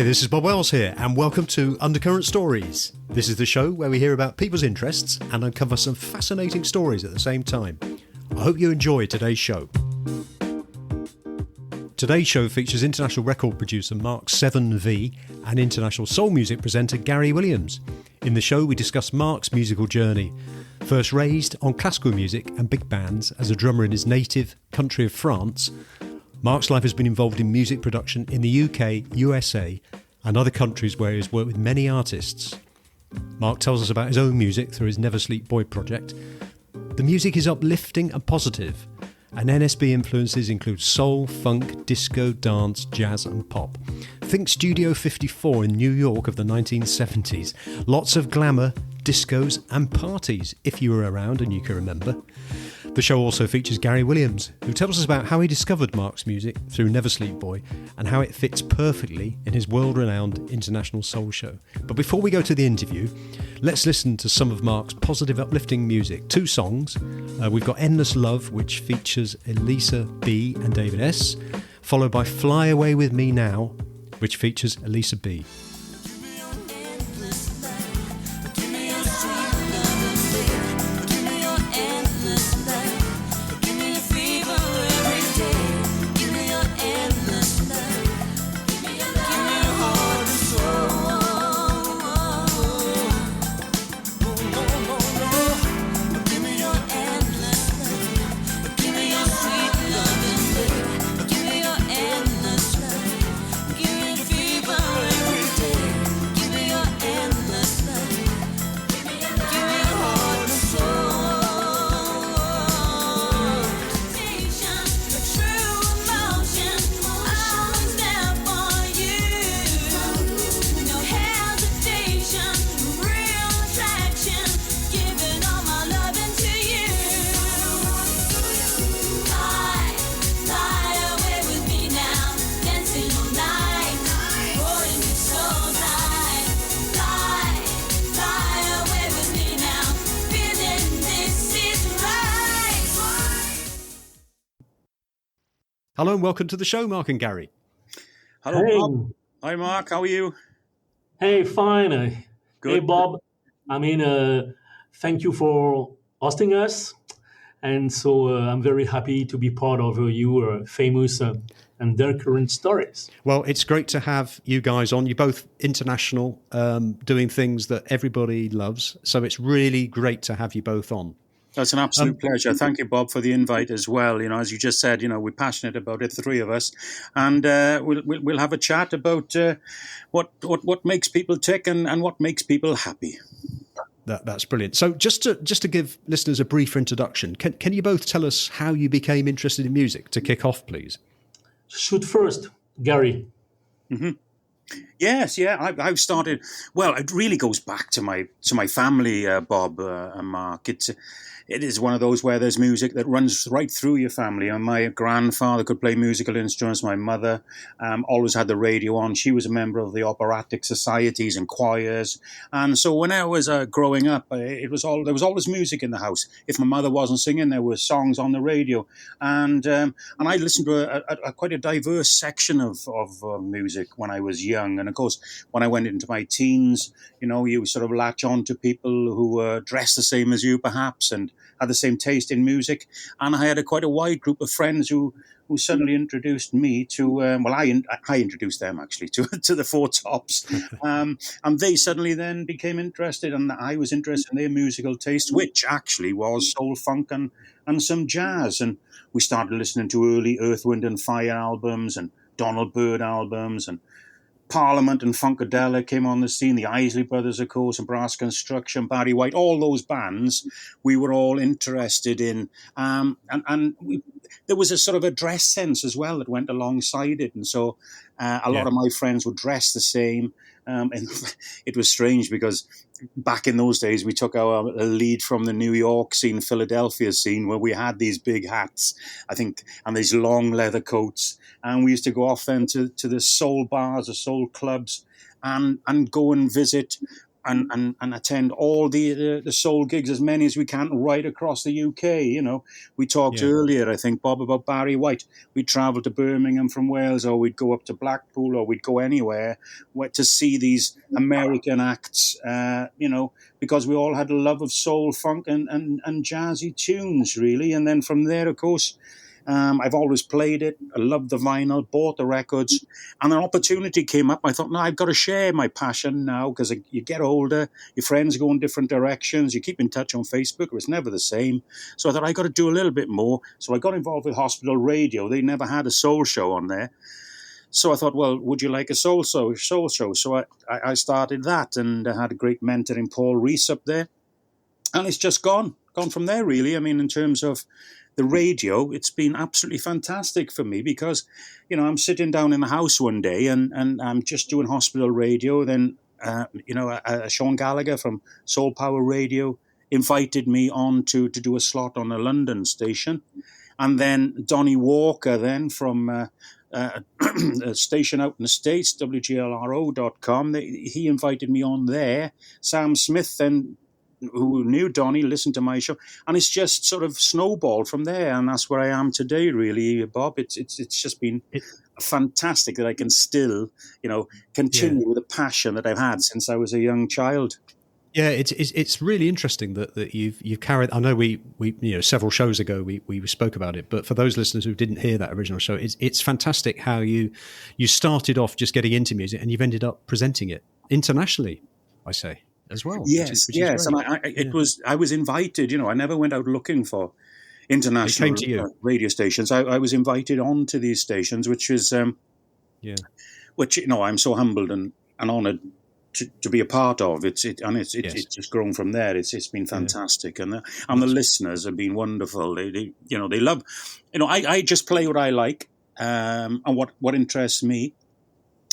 Hi, this is Bob Wells here, and welcome to Undercurrent Stories. This is the show where we hear about people's interests and uncover some fascinating stories at the same time. I hope you enjoy today's show. Today's show features international record producer Mark SevenV and international soul music presenter Garry Williams. In the show, we discuss Mark's musical journey. First raised on classical music and big bands as a drummer in his native country of France, Mark's life has been involved in music production in the UK, USA, and other countries where he has worked with many artists. Mark tells us about his own music through his Never Sleep Boy project. The music is uplifting and positive, and NSB influences include soul, funk, disco, dance, jazz and pop. Think Studio 54 in New York of the 1970s. Lots of glamour, discos and parties, if you were around and you can remember. The show also features Garry Williams, who tells us about how he discovered Mark's music through Never Sleep Boy and how it fits perfectly in his world-renowned international soul show. But before we go to the interview, let's listen to some of Mark's positive, uplifting music. 2 songs. We've got Endless Love, which features Elisa B and David S, followed by Fly Away With Me Now, which features Elisa B. Hello and welcome to the show, Mark and Garry. Hello, hey. Bob. Hi, Mark. How are you? Hey, fine. Good. Hey, Bob. Thank you for hosting us. And so I'm very happy to be part of your famous Undercurrent Stories. Well, it's great to have you guys on. You're both international, doing things that everybody loves. So it's really great to have you both on. That's an absolute pleasure. Thank you, Bob, for the invite as well. You know, as you just said, we're passionate about it, the 3 of us, and we'll have a chat about what makes people tick and what makes people happy. That's brilliant. So just to give listeners a brief introduction, can you both tell us how you became interested in music to kick off, please? Shoot first, Garry. Mm-hmm. Yes, yeah. I started. Well, it really goes back to my family, Bob and Mark. It is one of those where there's music that runs right through your family. And my grandfather could play musical instruments. My mother always had the radio on. She was a member of the operatic societies and choirs. And so when I was growing up, there was always music in the house. If my mother wasn't singing, there were songs on the radio. And I listened to quite a diverse section of music when I was young. And of course, when I went into my teens, you sort of latch on to people who were dressed the same as you, perhaps, and had the same taste in music. And I had quite a wide group of friends who suddenly introduced me to, I introduced them actually to the Four Tops. And they suddenly then became interested, and I was interested in their musical taste, which actually was soul, funk and some jazz. And we started listening to early Earth, Wind and Fire albums and Donald Byrd albums, and Parliament and Funkadelic came on the scene, the Isley Brothers, of course, and Brass Construction, Barry White, all those bands we were all interested in. There was a sort of a dress sense as well that went alongside it. And so a lot of my friends would dress the same. And it was strange because back in those days, we took our lead from the New York scene, Philadelphia scene, where we had these big hats, I think, and these long leather coats. And we used to go off then to the soul bars, the soul clubs, and go and visit and attend all the soul gigs, as many as we can, right across the UK. We talked earlier, I think, Bob, about Barry White. We'd travel to Birmingham from Wales, or we'd go up to Blackpool, or we'd go anywhere to see these American acts, because we all had a love of soul, funk, and jazzy tunes, really. And then from there, of course, I've always played it. I loved the vinyl, bought the records, and an opportunity came up. I thought, no, I've got to share my passion now, because you get older, your friends go in different directions, you keep in touch on Facebook, it was never the same. So I thought, I got to do a little bit more. So I got involved with Hospital Radio. They never had a soul show on there. So I thought, well, would you like a soul show? So I started that, and I had a great mentor in Paul Rees up there. And it's just gone from there, really. I mean, in terms of the radio, it's been absolutely fantastic for me, because, I'm sitting down in the house one day and I'm just doing Hospital Radio. Then, Sean Gallagher from Soul Power Radio invited me on to do a slot on a London station. And then Donnie Walker then from a station out in the States, WGLRO.com, he invited me on there. Sam Smith then, who knew Donnie, listened to my show, and it's just sort of snowballed from there, and that's where I am today, really, Bob. It's just been fantastic that I can still, continue with the passion that I've had since I was a young child. Yeah, it's really interesting that you've carried. I know we several shows ago we spoke about it, but for those listeners who didn't hear that original show, it's fantastic how you started off just getting into music and you've ended up presenting it internationally, I say, as well. Yes, and I was invited. I never went out looking for international radio stations. I was invited on to these stations, which is which I'm so humbled and honoured to be a part of. It's just grown from there. It's been fantastic, and the listeners have been wonderful. They love. I just play what I like, and what interests me,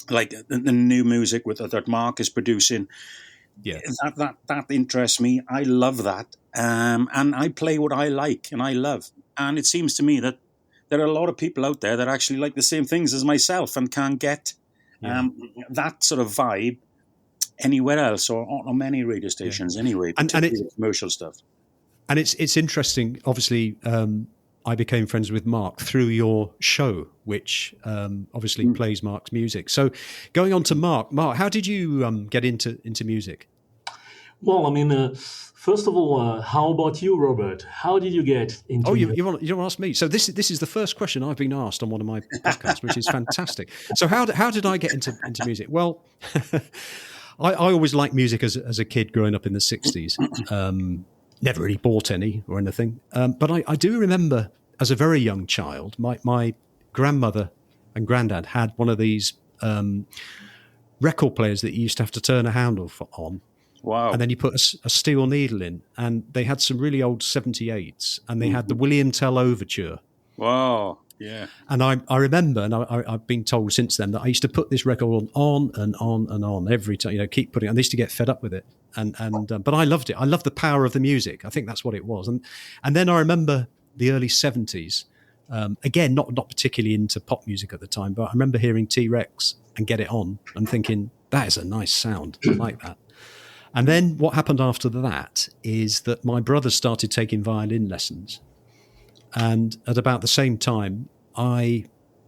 like the new music that Mark is producing. Yeah, that interests me. I love that, and I play what I like and I love. And it seems to me that there are a lot of people out there that actually like the same things as myself and can't get that sort of vibe anywhere else, or on many radio stations anyway, particularly and commercial stuff. And it's interesting. Obviously, I became friends with Mark through your show, which obviously plays Mark's music. So going on to Mark, how did you get into music? Well, I mean, first of all, how about you, Robert? How did you get into music? You want to ask me? So this is the first question I've been asked on one of my podcasts, which is fantastic. So how did I get into music? Well, I always liked music as a kid growing up in the 60s. Never really bought any or anything. But I do remember as a very young child, my grandmother and granddad had one of these record players that you used to have to turn a handle on. Wow. And then you put a steel needle in, and they had some really old 78s, and they had the William Tell Overture. Wow. Yeah. And I remember, and I've been told since then, that I used to put this record on and on and on every time, keep putting it. And I used to get fed up with it. But I loved it. I loved the power of the music. I think that's what it was. And then I remember the early 70s. Again, not particularly into pop music at the time, but I remember hearing T-Rex and Get It On and thinking, that is a nice sound. I like that. And then what happened after that is that my brother started taking violin lessons. And at about the same time, I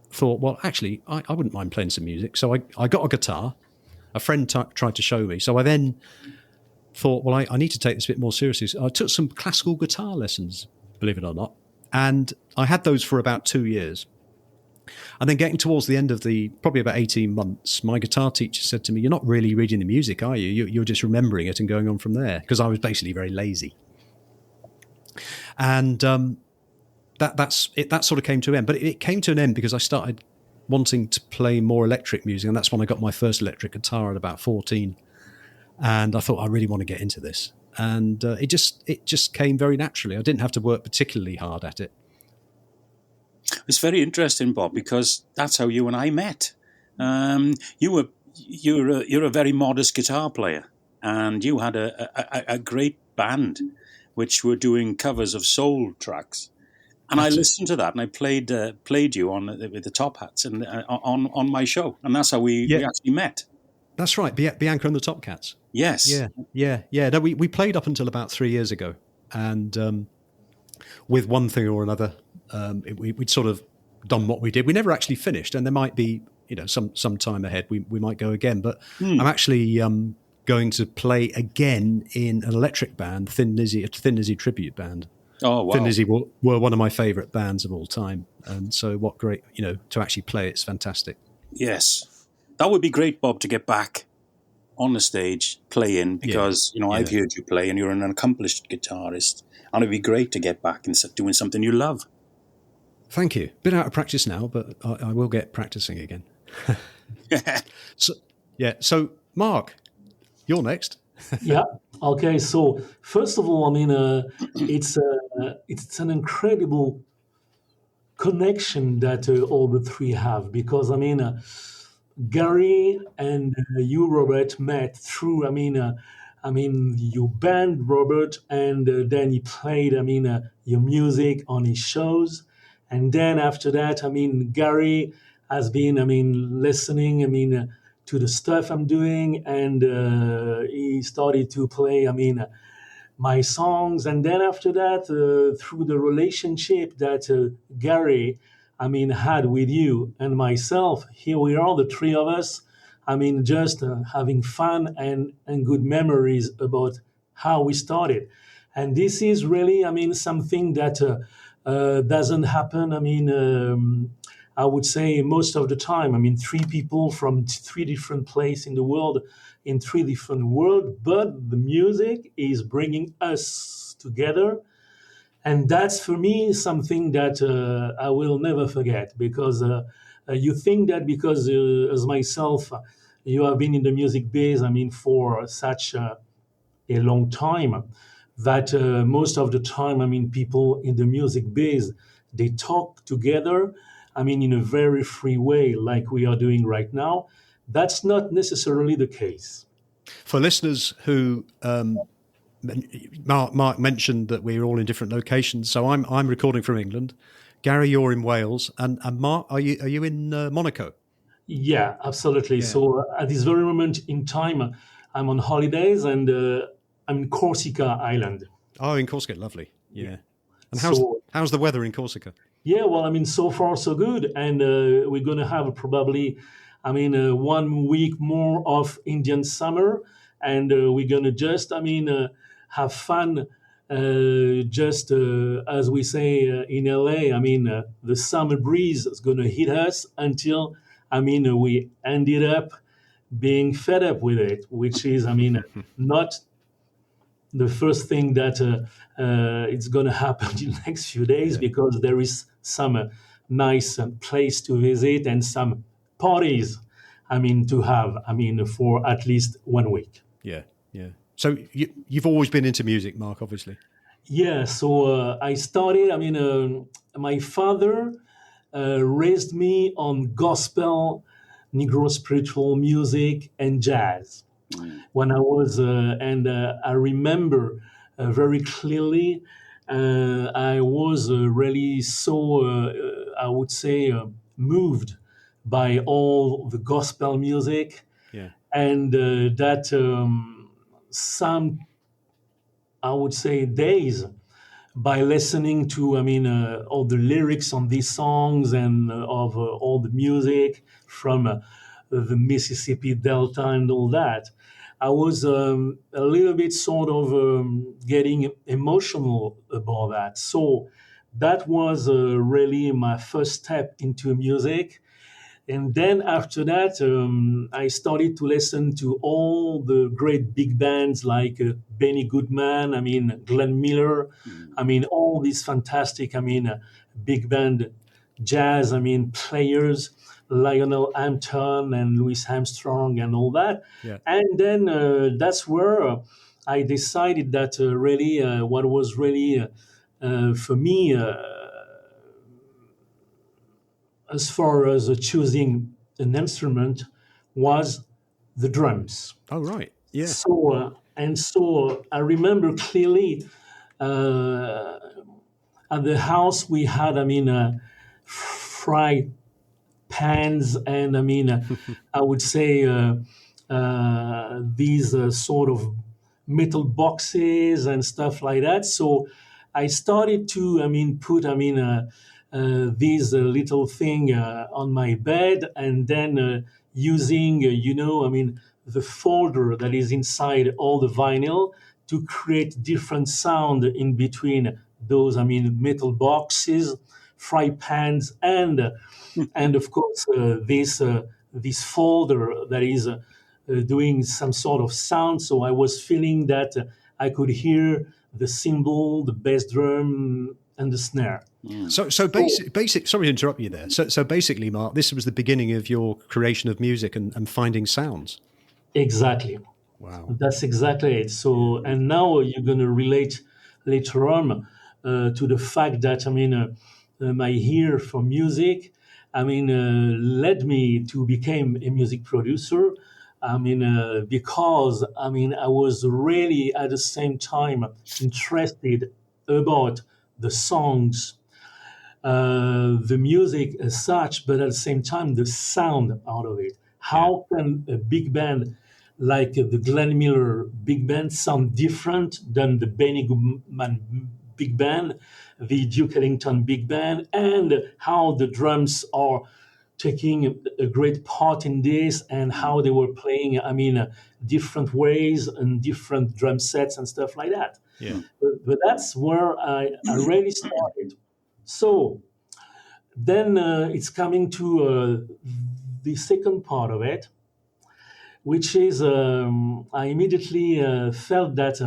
thought, well, actually, I wouldn't mind playing some music. So I got a guitar. A friend tried to show me. So I then thought, well, I need to take this a bit more seriously. So I took some classical guitar lessons, believe it or not. And I had those for about 2 years. And then getting towards the end of probably about 18 months, my guitar teacher said to me, you're not really reading the music, are you? You're just remembering it and going on from there. Because I was basically very lazy. And that sort of came to an end. But it came to an end because I started wanting to play more electric music. And that's when I got my first electric guitar at about 14. And I thought, I really want to get into this. And it just came very naturally. I didn't have to work particularly hard at it. It's very interesting, Bob, because that's how you and I met. You're a very modest guitar player, and you had a great band which were doing covers of soul tracks. And I listened to that, and I played you on with the Top Hats and on my show, and that's how we actually met. That's right, Bianca and the Top Cats. Yes. Yeah. No, we played up until about 3 years ago, and with one thing or another, we'd sort of done what we did. We never actually finished, and there might be, some time ahead we might go again. But I'm actually going to play again in an electric band, Thin Lizzy, a Thin Lizzy tribute band. Oh, wow. Thin Lizzy were one of my favourite bands of all time, and so what great, to actually play it's fantastic. Yes, that would be great, Bob, to get back on the stage playing, because I've heard you play and you're an accomplished guitarist, and it'd be great to get back and doing something you love. Thank you. Bit out of practice now, but I will get practicing again. So Mark, you're next. Yeah. Okay. So first of all, it's an incredible connection that all the three have, because Garry and you, Robert, met through your band, Robert, and then he played your music on his shows, and then after that, Garry has been listening to the stuff I'm doing, and he started to play my songs, and then after that, through the relationship that Garry had with you and myself, here we are, the three of us, just having fun and good memories about how we started. And this is really, something that doesn't happen, I would say most of the time. Three people from three different places in the world, in three different worlds, but the music is bringing us together. And that's, for me, something that I will never forget, because you think that because, as myself, you have been in the music biz, for such a long time, that most of the time, people in the music biz, they talk together, in a very free way, like we are doing right now. That's not necessarily the case. For listeners who... Mark mentioned that we're all in different locations. So I'm recording from England. Garry, you're in Wales, and Mark, are you in Monaco? Yeah, absolutely. Yeah. So at this very moment in time, I'm on holidays, and I'm in Corsica Island. Oh, in Corsica, lovely. Yeah. And how's the weather in Corsica? Yeah, well, so far so good, and we're going to have probably, 1 week more of Indian summer, and we're going to just, have fun, just as we say in LA. The summer breeze is going to hit us until, we ended up being fed up with it, which is, not the first thing that it's going to happen in the next few days, because there is some nice place to visit and some parties, to have, for at least 1 week. Yeah. So you've always been into music, Mark, obviously. Yeah, so I started, my father raised me on gospel, Negro spiritual music, and jazz. When I was, I remember very clearly, I was really so, I would say, moved by all the gospel music. Yeah. And that some, I would say, days by listening to, all the lyrics on these songs and of all the music from the Mississippi Delta and all that, I was a little bit sort of getting emotional about that. So that was really my first step into music. And then after that, I started to listen to all the great big bands like Benny Goodman, Glenn Miller, all these fantastic, big band jazz, players, Lionel Hampton and Louis Armstrong and all that. Yeah. And then that's where I decided that really what was really for me, as far as choosing an instrument, was the drums. Oh, right. Yeah. So I remember clearly at the house we had, fried pans and, I would say these sort of metal boxes and stuff like that. So I started to, put, these little thing on my bed, and then using, the folder that is inside all the vinyl to create different sound in between those, metal boxes, fry pans, and of course this folder that is doing some sort of sound. So I was feeling that I could hear the cymbal, the bass drum, and the snare. So basic. Sorry to interrupt you there. So basically, Mark, this was the beginning of your creation of music and finding sounds. Exactly. Wow. That's exactly it. So, and now you're going to relate later on to the fact that my ear for music, led me to become a music producer. Because I was really at the same time interested about the songs, the music as such, but at the same time the sound out of it. How can a big band like the Glenn Miller big band sound different than the Benny Goodman big band, the Duke Ellington big band, and how the drums are taking a great part in this, and how they were playing, different ways and different drum sets and stuff like that. Yeah. But that's where I really started. So then it's coming to the second part of it, which is I immediately felt that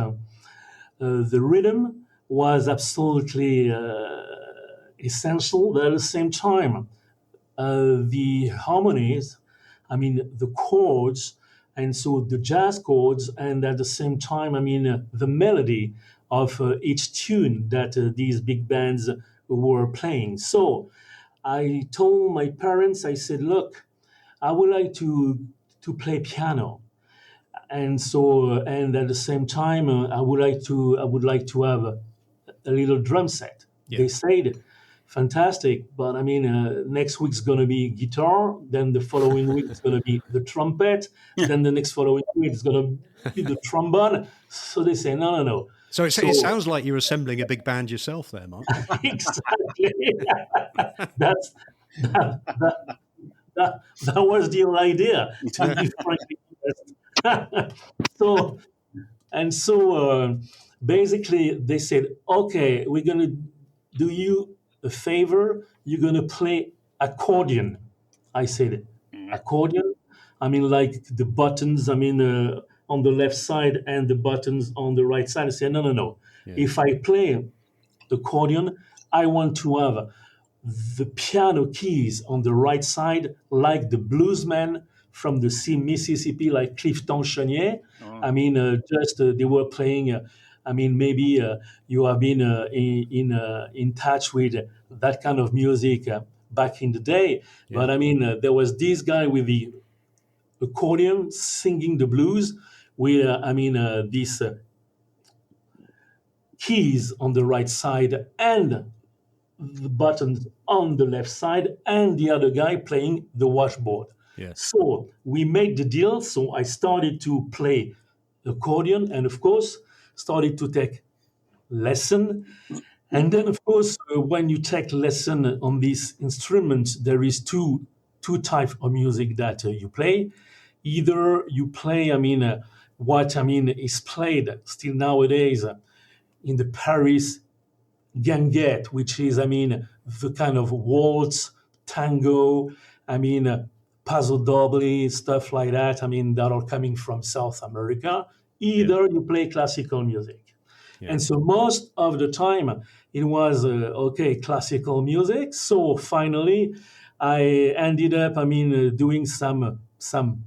the rhythm was absolutely essential, but at the same time, the harmonies, the chords, and so the jazz chords, and at the same time, the melody of each tune that these big bands were playing. So I told my parents, I said, look, I would like to play piano. And so, and at the same time, I would like to have a little drum set. Yeah. They said, fantastic, but next week's going to be guitar, then the following week is going to be the trumpet, then the next following week is going to be the trombone. So they say, no. So it sounds like you're assembling a big band yourself there, Mark. Exactly. That was the whole idea, to be frankly honest. So basically they said, okay, we're going to do you a favor, you're going to play accordion. I said, accordion? Like the buttons, on the left side and the buttons on the right side. I said, no. Yeah. If I play accordion, I want to have the piano keys on the right side, like the bluesmen from the Mississippi, like Clifton Chenier. Oh. They were playing. Maybe you have been in touch with that kind of music back in the day. Yeah. But there was this guy with the accordion singing the blues with these keys on the right side and the buttons on the left side, and the other guy playing the washboard. Yes. So we made the deal. So I started to play accordion, and of course started to take lesson. And then, of course, when you take lesson on this instrument, there is two types of music that you play. Either you play, what is played still nowadays in the Paris Ganguette, which is, the kind of waltz, tango, paso doble, stuff like that, that are coming from South America. Either you play classical music. Yeah. And so most of the time it was, classical music. So finally I ended up, doing some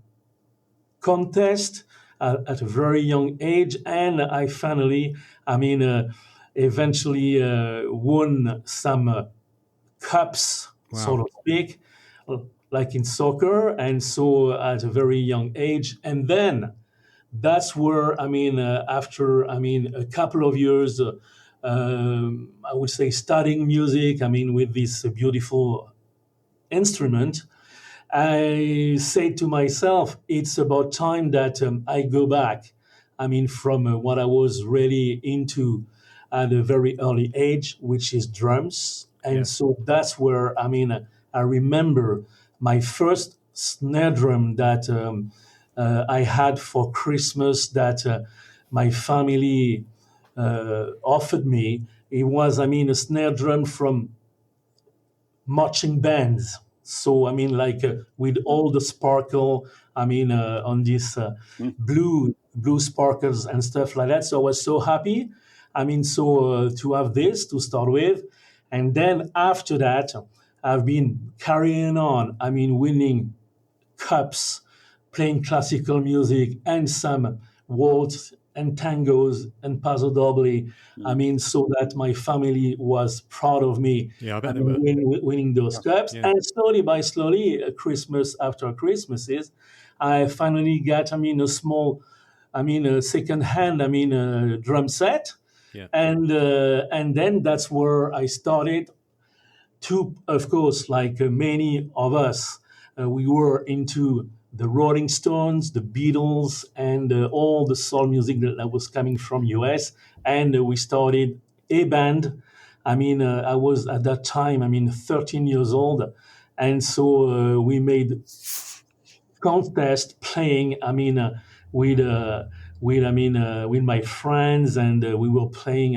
contest at a very young age. And I finally, eventually won some cups, Wow. so to speak, like in soccer. And so at a very young age. And then that's where, after, a couple of years, I would say studying music, with this beautiful instrument, I say to myself, it's about time that I go back. I mean, from what I was really into at a very early age, which is drums. And Yeah. so that's where, I mean, I remember my first snare drum that I had for Christmas that my family offered me. It was, I mean, a snare drum from marching bands. So I mean, like with all the sparkle, I mean, on this Mm. blue sparkles and stuff like that. So I was so happy. I mean, so to have this to start with, and then after that, I've been carrying on. I mean, winning cups, playing classical music and some waltz and tangos and paso doble. I mean, so that my family was proud of me. Yeah, I bet I they mean, were. winning those cups. Yeah. And slowly by slowly, Christmas after Christmases, I finally got, I mean, a small, I mean, a second hand, I mean, a drum set. Yeah. And then that's where I started to, of course, like many of us, we were into the Rolling Stones, the Beatles, and all the soul music that was coming from US. And we started a band. I mean, I was at that time, I mean, 13 years old. And so we made contest playing, I mean, with my friends, and we were playing,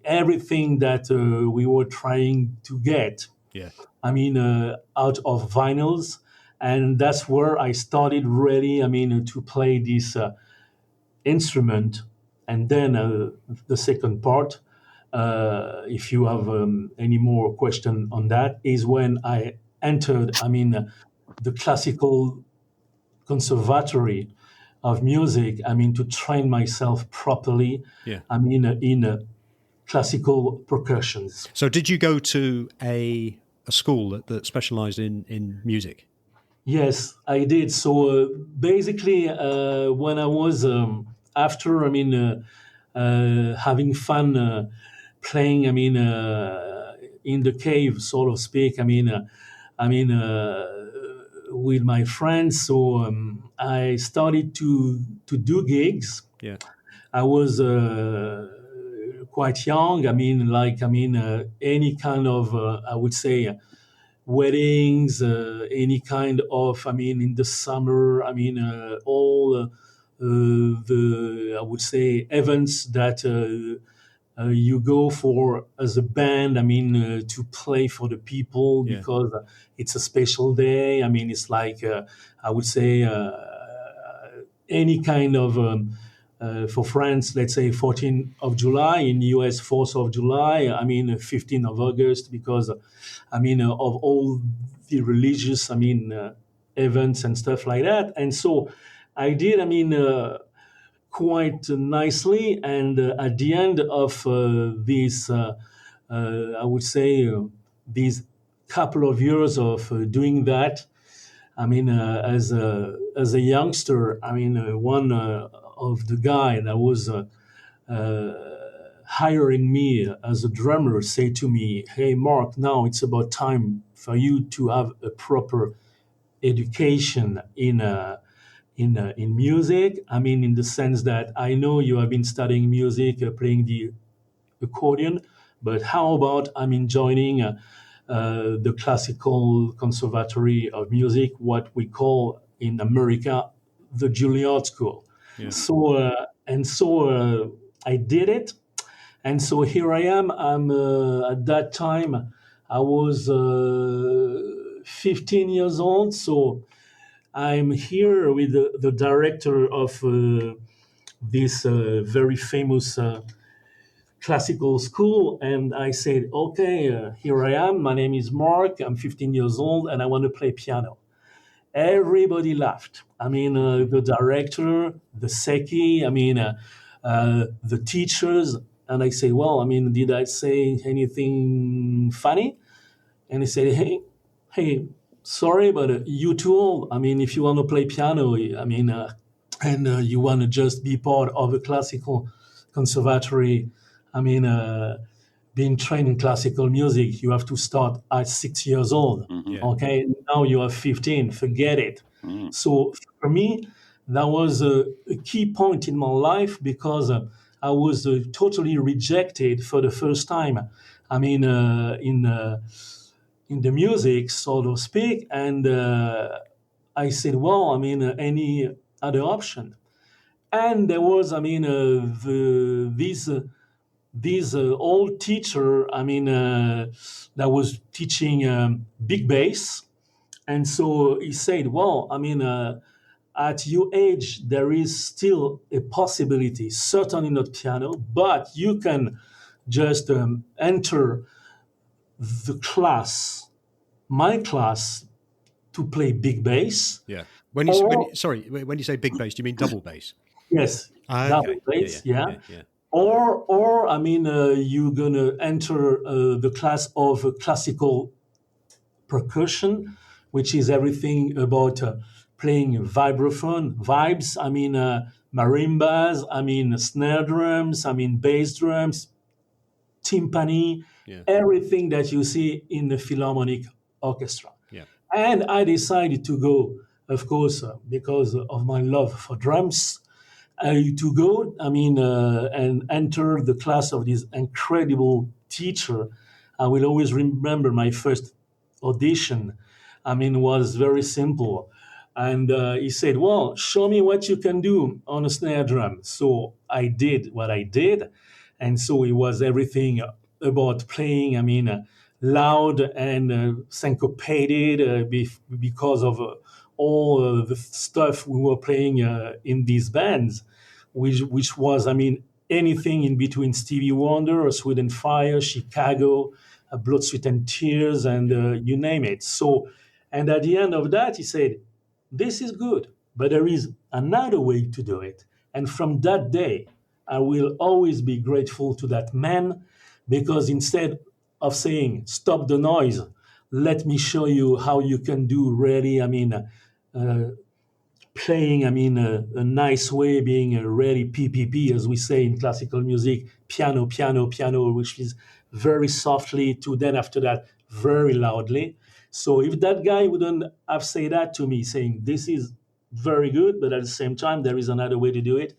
everything that we were trying to get. Yeah. I mean, out of vinyls, and that's where I started really. I mean, to play this instrument, and then the second part. If you have any more question on that, is when I entered. I mean, the classical conservatory of music. I mean, to train myself properly. Yeah. I mean, in classical percussions. So did you go to a school that specialized in music? Yes, I did. So basically, when I was after, having fun playing, in the cave, so to speak. With my friends. So I started to do gigs. Yeah. I was quite young. Any kind of, I would say, weddings, any kind of, in the summer, all the, I would say, events that you go for as a band, to play for the people, Yeah. because it's a special day. It's like, I would say, any kind of, for France, let's say 14th of July, in US 4th of July, 15th of August, because, of all the religious, events and stuff like that. And so I did, quite nicely. And at the end of this, I would say, these couple of years of doing that, as a youngster, one of the guy that was hiring me as a drummer say to me, "Hey, Mark, now it's about time for you to have a proper education in music. In the sense that I know you have been studying music, playing the accordion, but how about joining the classical conservatory of music, what we call in America the Juilliard School." Yeah. So I did it, and so here I am. At that time I was 15 years old, so I'm here with the director of this very famous classical school, and I said, "Okay, here I am. My name is Mark. I'm 15 years old, and I want to play piano." Everybody laughed. The director, the Seki, the teachers, and I say, "Well, did I say anything funny?" And he said, "Hey, sorry, but you too old. If you want to play piano, and you want to just be part of a classical conservatory, being trained in classical music, you have to start at 6 years old. Mm-hmm. Yeah. Okay, now you are 15, forget it. Mm. So for me, that was a key point in my life because I was totally rejected for the first time. I mean, in the music, so to speak, and I said, well, I mean, any other option? And there was, I mean, this old teacher, I mean, that was teaching big bass. And so he said, well, I mean, at your age, there is still a possibility, certainly not piano, but you can just enter the class, my class, to play big bass. Yeah. Or, When you say big bass, do you mean double bass? yes, Ah, double okay. bass, Yeah. Or I mean, you're gonna enter the class of classical percussion, which is everything about playing vibraphone, vibes. I mean, marimbas. I mean, snare drums. I mean, bass drums, timpani, Yeah. everything that you see in the philharmonic orchestra. Yeah. And I decided to go, of course, because of my love for drums, to go, I mean, and enter the class of this incredible teacher. I will always remember my first audition. I mean, was very simple. And he said, well, show me what you can do on a snare drum. So I did what I did. And so it was everything about playing, I mean, loud and syncopated because of all the stuff we were playing in these bands, which was, I mean, anything in between Stevie Wonder, Sweet and Fire, Chicago, Blood, Sweat and Tears, and you name it. So, and at the end of that, he said, this is good, but there is another way to do it. And from that day, I will always be grateful to that man, because instead of saying, stop the noise, let me show you how you can do really, I mean, playing, I mean, a nice way, being a really PPP, as we say in classical music, piano, piano, piano, which is very softly to then after that, very loudly. So if that guy wouldn't have said that to me, saying, this is very good, but at the same time, there is another way to do it,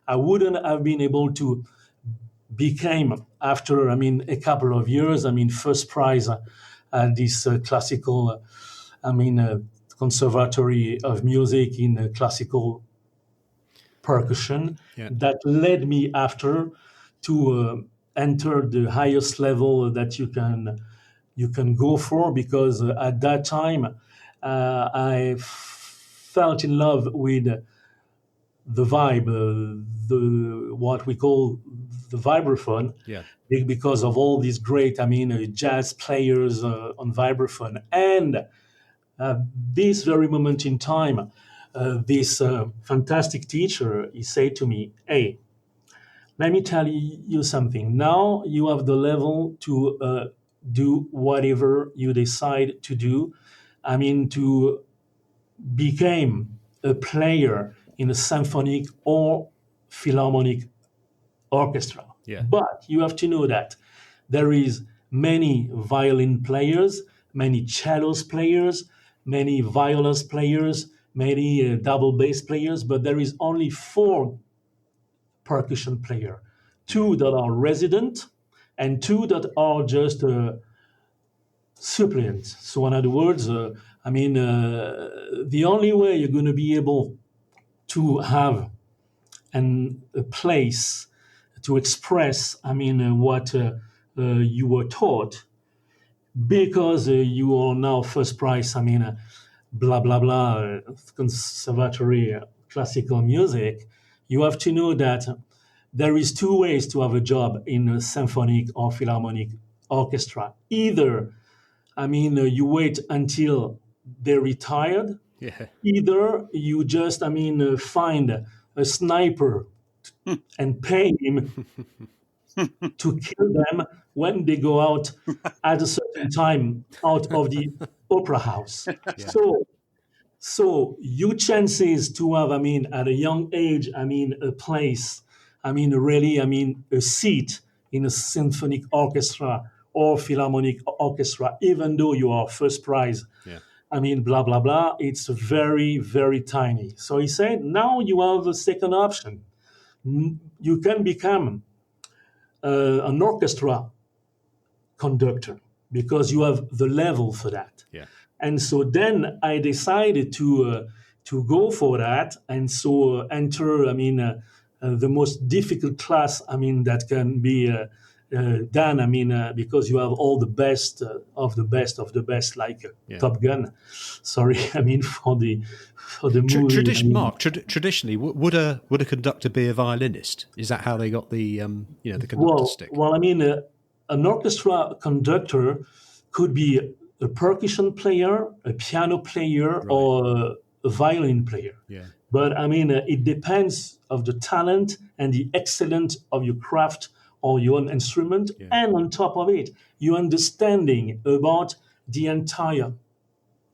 I wouldn't have been able to became, after, I mean, a couple of years, I mean, first prize at this classical, I mean, Conservatory of Music in classical percussion. Yeah. That led me after to enter the highest level that you can go for, because at that time I felt in love with the vibe, the what we call the vibraphone, Yeah. because of all these great, I mean, jazz players on vibraphone. And this very moment in time, this fantastic teacher, he said to me, hey, let me tell you something. Now you have the level to do whatever you decide to do. I mean, to become a player in a symphonic or philharmonic orchestra. Yeah. But you have to know that there is many violin players, many cellos players, many violas players, many double bass players, but there is only 4 percussion players, 2 that are resident and 2 that are just suppleants. So in other words, I mean, the only way you're going to be able to have a place to express, I mean, what you were taught, because you are now first prize, I mean, blah, blah, blah, conservatory classical music, you have to know that there is 2 ways to have a job in a symphonic or philharmonic orchestra. Either, I mean, you wait until they're retired. Yeah. Either you just, I mean, find a sniper and pay him to kill them when they go out at a certain time out of the opera house. Yeah. So your chances to have, I mean, at a young age, I mean, a place, I mean, really, I mean, a seat in a symphonic orchestra or philharmonic orchestra, even though you are first prize. Yeah. I mean, blah, blah, blah. It's very, very tiny. So he said, now you have a second option. You can become an orchestra conductor because you have the level for that. Yeah. And so then I decided to go for that, and so enter. The most difficult class. That can be done. Because you have all the best of the best of the best, like Top Gun. Sorry, for the movie. Mark, traditionally, would a conductor be a violinist? Is that how they got the the conductor stick? Well, an orchestra conductor could be a percussion player, a piano player, Right. or a violin player. Yeah. But it depends of the talent and the excellence of your craft or your own instrument, Yeah. and on top of it, your understanding about the entire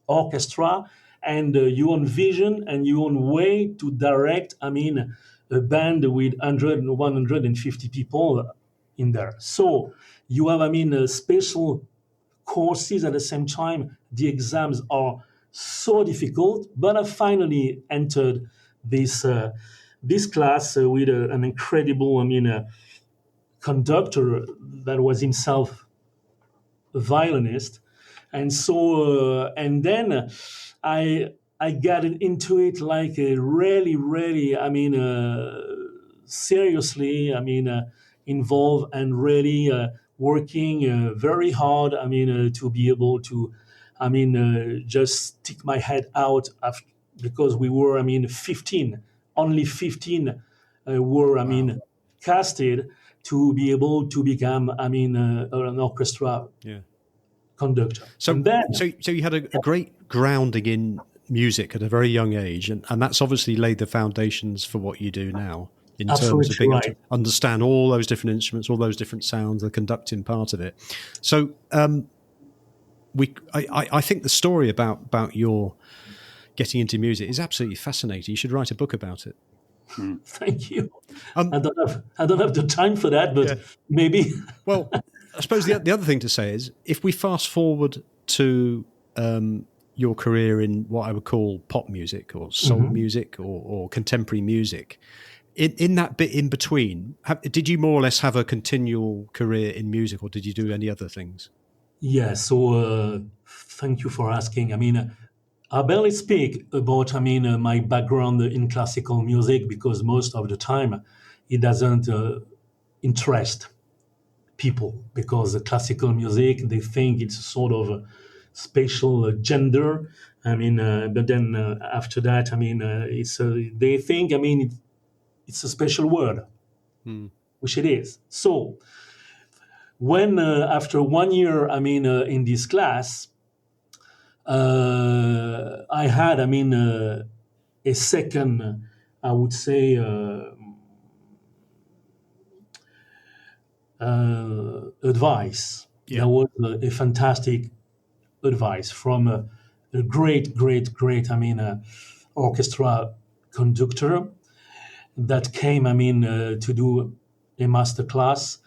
orchestra and your own vision and your own way to direct. A band with 150 people in there. So you have, special courses at the same time. The exams are so difficult, but I finally entered this class with an incredible, conductor that was himself a violinist, and so and then I got into it like really, really. Seriously. Involved and really working very hard. To be able to, just stick my head out after, because we were, 15, only 15 were, Wow. casted to be able to become, an orchestra conductor. So, And then, so you had a great grounding in music at a very young age, and that's obviously laid the foundations for what you do now, in terms of Absolutely being able right. to understand all those different instruments, all those different sounds, the conducting part of it. So, I think the story about your getting into music is absolutely fascinating. You should write a book about it. thank you. I don't have the time for that, but maybe. Well, I suppose the other thing to say is, if we fast forward to your career in what I would call pop music or soul music or contemporary music, in that bit in between, did you more or less have a continual career in music, or did you do any other things? Yeah, so thank you for asking. I barely speak about, my background in classical music, because most of the time it doesn't interest people, because the classical music, they think it's sort of a special gender. But then after that, they think, it's a special word, which it is. So when after 1 year, in this class, I had, a second, I would say, advice. Yeah. That was a fantastic advice from a great, great, great, orchestra conductor that came, to do a master class.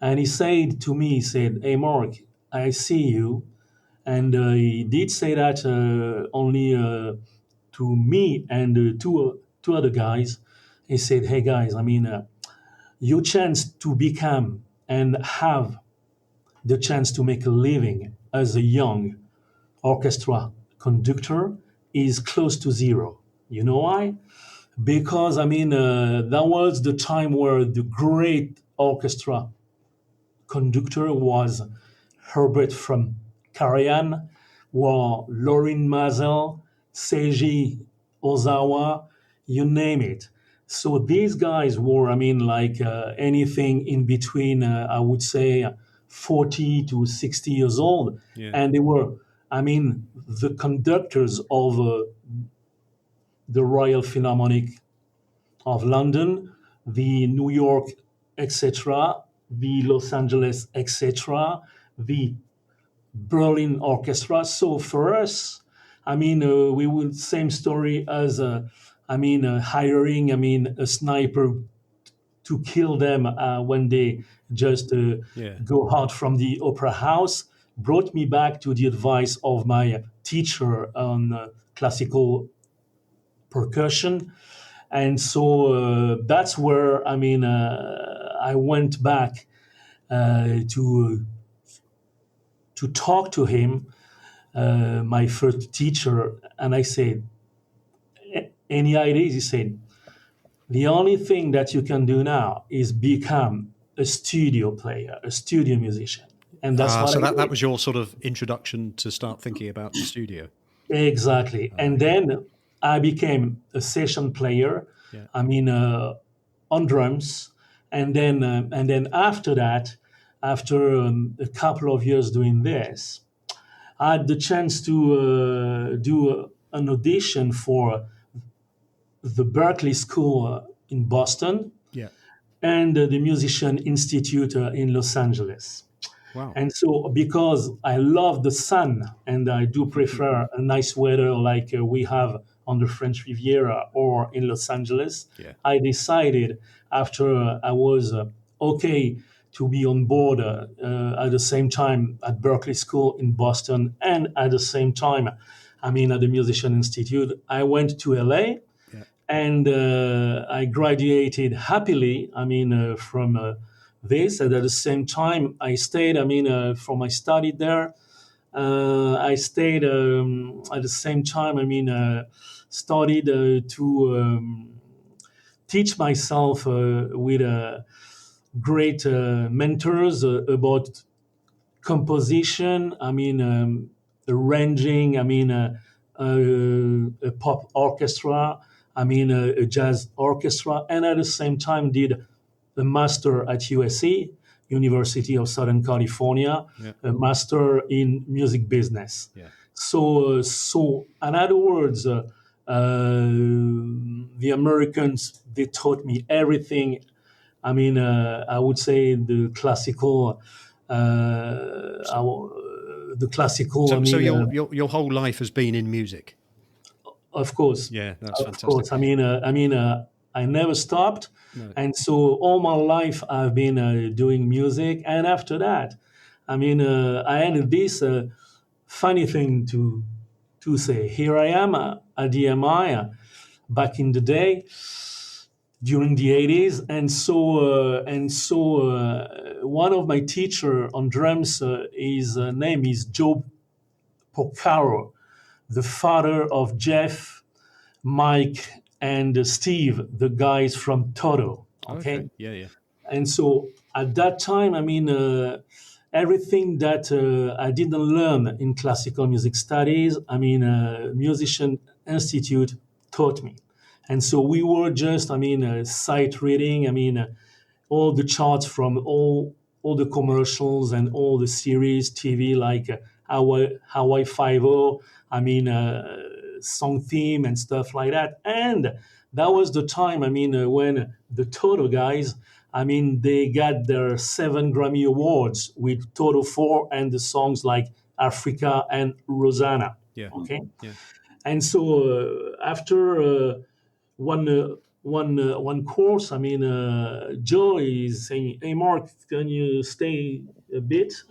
And he said to me, "Hey, Mark, I see you." And he did say that only to me and two other guys. He said, "Hey, guys, your chance to become and have the chance to make a living as a young orchestra conductor is close to zero." You know why? Because, that was the time where the great orchestra conductor was Herbert from Karajan, or Lorin Maazel, Seiji Ozawa, you name it. So these guys were, anything in between, I would say, 40 to 60 years old. Yeah. And they were, the conductors of the Royal Philharmonic of London, the New York, etc., the Los Angeles, etc., the Berlin Orchestra. So for us, we would same story as hiring, a sniper to kill them when they just go out from the opera house, brought me back to the advice of my teacher on classical percussion. And so that's where, I went back to talk to him, my first teacher, and I said, any ideas? He said, the only thing that you can do now is become a studio player, a studio musician. And that's what so I did. that was your sort of introduction to start thinking about the studio. Exactly. And then I became a session player, on drums. And then after that, after a couple of years doing this, I had the chance to do an audition for the Berklee School in Boston and the Musician Institute in Los Angeles. Wow. And so because I love the sun and I do prefer a nice weather like we have on the French Riviera or in Los Angeles, I decided after I was okay to be on board at the same time at Berklee School in Boston and at the same time, at the Musician Institute, I went to LA and I graduated happily, from this. And at the same time, I stayed, from I studied there, I stayed at the same time, started to teach myself with great mentors about composition, arranging, a pop orchestra, a jazz orchestra, and at the same time did a master at USC, University of Southern California, a master in music business. So in other words, the Americans, they taught me everything. I would say the classical. So your whole life has been in music. Of course. Yeah, that's fantastic. Of course. I never stopped. No. And so all my life I've been doing music. And after that, I had this funny thing to say. Here I am at the MI back in the day during the 80s. And so one of my teacher on drums, his name is Joe Porcaro, the father of Jeff, Mike, and Steve, the guys from Toto. Okay? Yeah. And so at that time, everything that I didn't learn in classical music studies, Musician Institute taught me. And so we were just, sight reading, all the charts from all the commercials and all the series, TV, like Hawaii Five-O, song theme and stuff like that. And that was the time, when the Toto guys, they got their 7 Grammy Awards with Toto 4 and the songs like Africa and Rosanna. Yeah. Okay. Yeah. And so after one course, Joe is saying, "Hey, Mark, can you stay a bit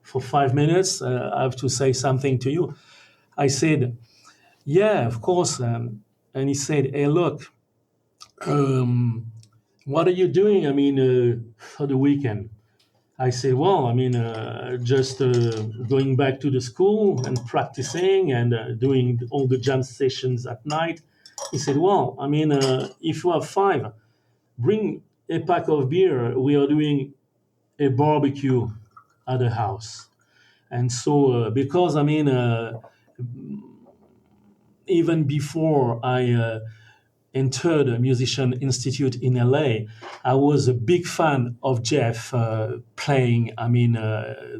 for 5 minutes? I have to say something to you." I said, "Yeah, of course." And he said, "Hey, look, what are you doing, for the weekend?" I said, "Well, just going back to the school and practicing and doing all the jam sessions at night." He said, "Well, if you have 5, bring a pack of beer. We are doing a barbecue at the house." And so, because, even before I entered a Musician Institute in LA, I was a big fan of Jeff playing,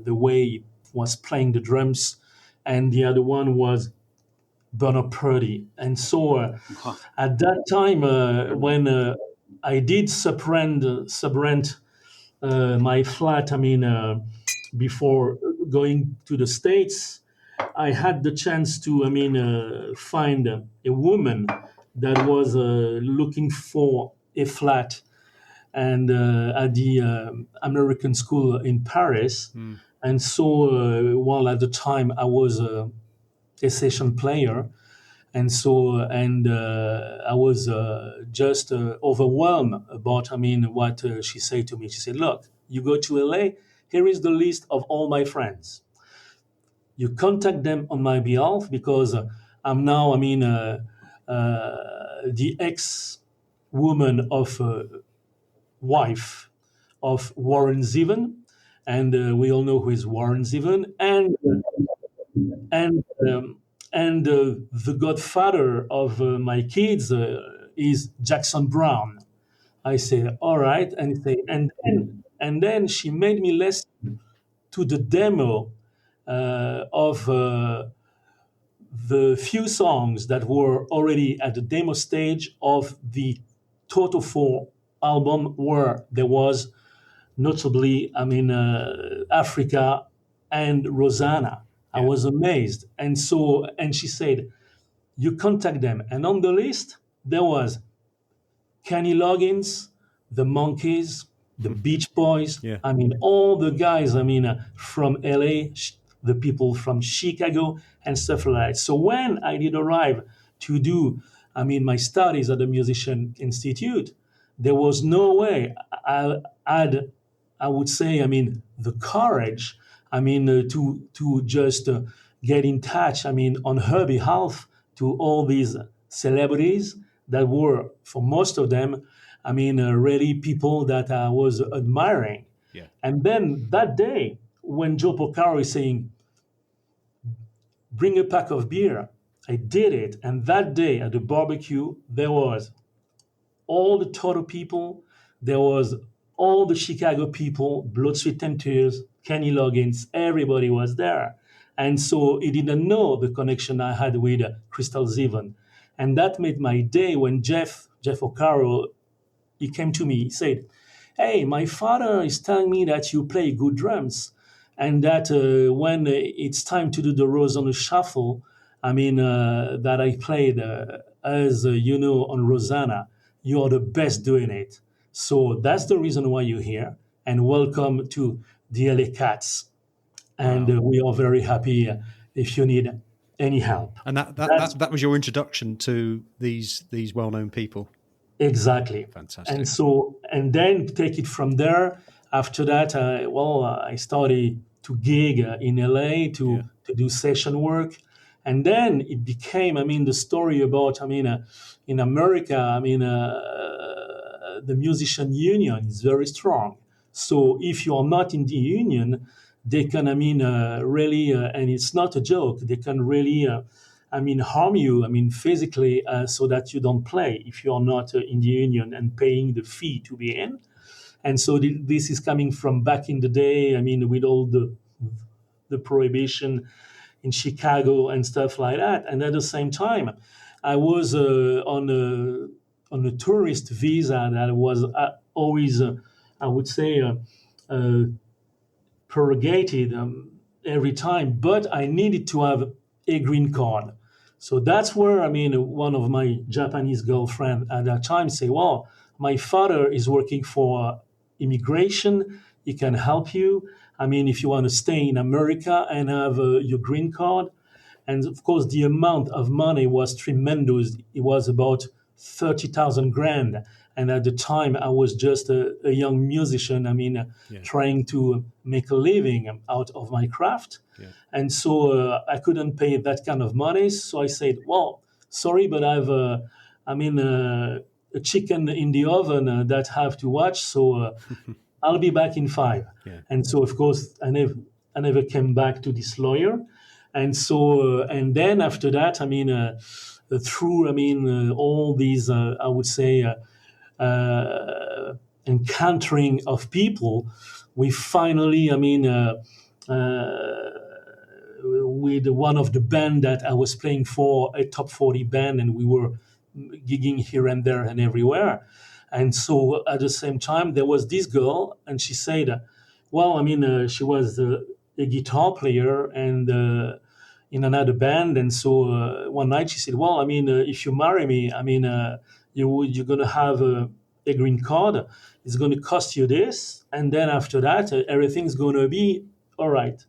the way he was playing the drums, and the other one was Bernard Purdy. And so at that time, when I did subrent my flat, before going to the States, I had the chance to, find a woman that was looking for a flat and at the American school in Paris. And so, while at the time I was a session player, and so I was just overwhelmed about, what she said to me. She said, "Look, you go to LA. Here is the list of all my friends. You contact them on my behalf because I'm now, the ex-woman of wife of Warren Zevon, and we all know who is Warren Zevon, and the godfather of my kids is Jackson Brown." I say, "All right," and then she made me listen to the demo of the few songs that were already at the demo stage of the Toto 4 album, where there was notably, Africa and Rosanna. I was amazed. And she said, "You contact them." And on the list, there was Kenny Loggins, the Monkees, the Beach Boys. Yeah. All the guys, from LA, the people from Chicago and stuff like that. So when I did arrive to do, my studies at the Musician Institute, there was no way I would say, the courage, to just get in touch, on her behalf to all these celebrities that were, for most of them, really people that I was admiring. Yeah. And then that day, when Joe Porcaro is saying, "Bring a pack of beer," I did it. And that day at the barbecue, there was all the Toto people, there was all the Chicago people, Blood, Sweat and Tears, Kenny Loggins, everybody was there. And so he didn't know the connection I had with Crystal Zevon. And that made my day when Jeff O'Carroll, he came to me, he said, "Hey, my father is telling me that you play good drums, and that when it's time to do the Rose on the Shuffle, that I played as on Rosanna, you are the best doing it. So that's the reason why you're here, and welcome to the LA Cats. And we are very happy if you need any help." And that was your introduction to these well-known people. Exactly. Fantastic. And then take it from there. After that, I started to gig in LA to do session work. And then it became, the story about, in America, the musician union is very strong. So if you are not in the union, they can, really, and it's not a joke, they can really, harm you, physically, so that you don't play if you are not in the union and paying the fee to be in. And so this is coming from back in the day, with all the prohibition in Chicago and stuff like that. And at the same time, I was on a tourist visa that was always, I would say, prorogated every time, but I needed to have a green card. So that's where, one of my Japanese girlfriend at that time say, "Well, my father is working for immigration. He can help you. If you want to stay in America and have your green card." And of course, the amount of money was tremendous. It was about 30,000 grand. And at the time, I was just a young musician, trying to make a living out of my craft. Yeah. And so I couldn't pay that kind of money. So I said, "Well, sorry, but I've, a chicken in the oven that I have to watch. So I'll be back in 5. Yeah. And so, of course, I never came back to this lawyer. And so, and then after that, through, all these, I would say, encountering of people, we finally, with one of the band that I was playing for, a top 40 band, and we were gigging here and there and everywhere. And so at the same time, there was this girl, and she said, she was a guitar player and in another band. And so one night she said, "Well, if you marry me, you're going to have a green card. It's going to cost you this, and then after that, everything's going to be all right.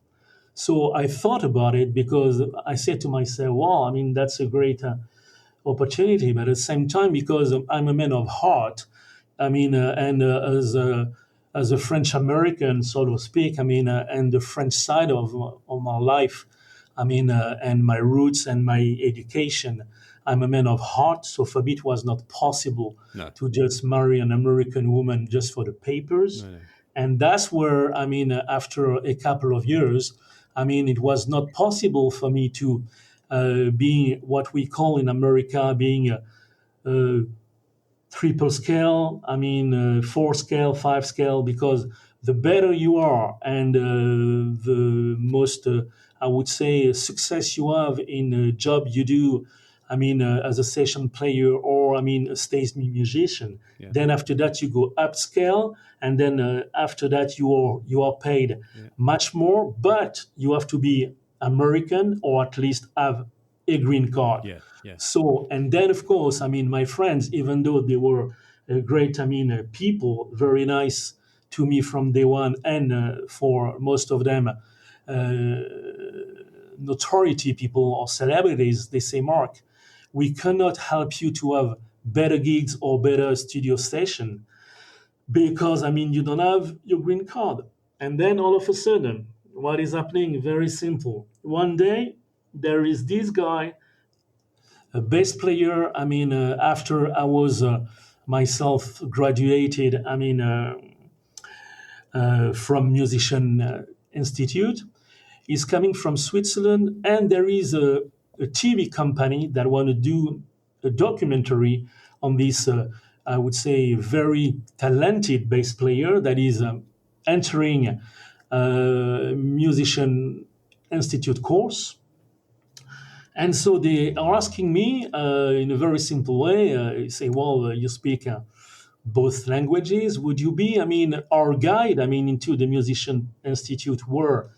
So I thought about it because I said to myself, wow, I mean, that's a great opportunity. But at the same time, because I'm a man of heart, I mean, and as a French American, so to speak, I mean, and the French side of my life, I mean, and my roots and my education, I'm a man of heart. So for me, it was not possible to just marry an American woman just for the papers. No. And that's where, I mean, after a couple of years, I mean, it was not possible for me to be what we call in America being a triple scale, I mean, 4 scale, 5 scale, because the better you are and the most, I would say, success you have in a job you do, I mean, as a session player or, I mean, a stage musician. Yeah. Then after that, you go upscale, and then after that, you are paid much more, but you have to be American or at least have a green card. Yeah. Yeah. So, and then of course, I mean, my friends, even though they were great, I mean, people, very nice to me from day one, and for most of them, notoriety people or celebrities, they say, Mark, we cannot help you to have better gigs or better studio session because, I mean, you don't have your green card. And then all of a sudden, what is happening? Very simple. One day, there is this guy, a bass player. I mean, after I was myself graduated, I mean, from Musician Institute, is coming from Switzerland, and there is a TV company that want to do a documentary on this, I would say, very talented bass player that is entering Musician Institute course. And so they are asking me in a very simple way, say, well, you speak both languages. Would you be, I mean, our guide, I mean, into the Musician Institute, where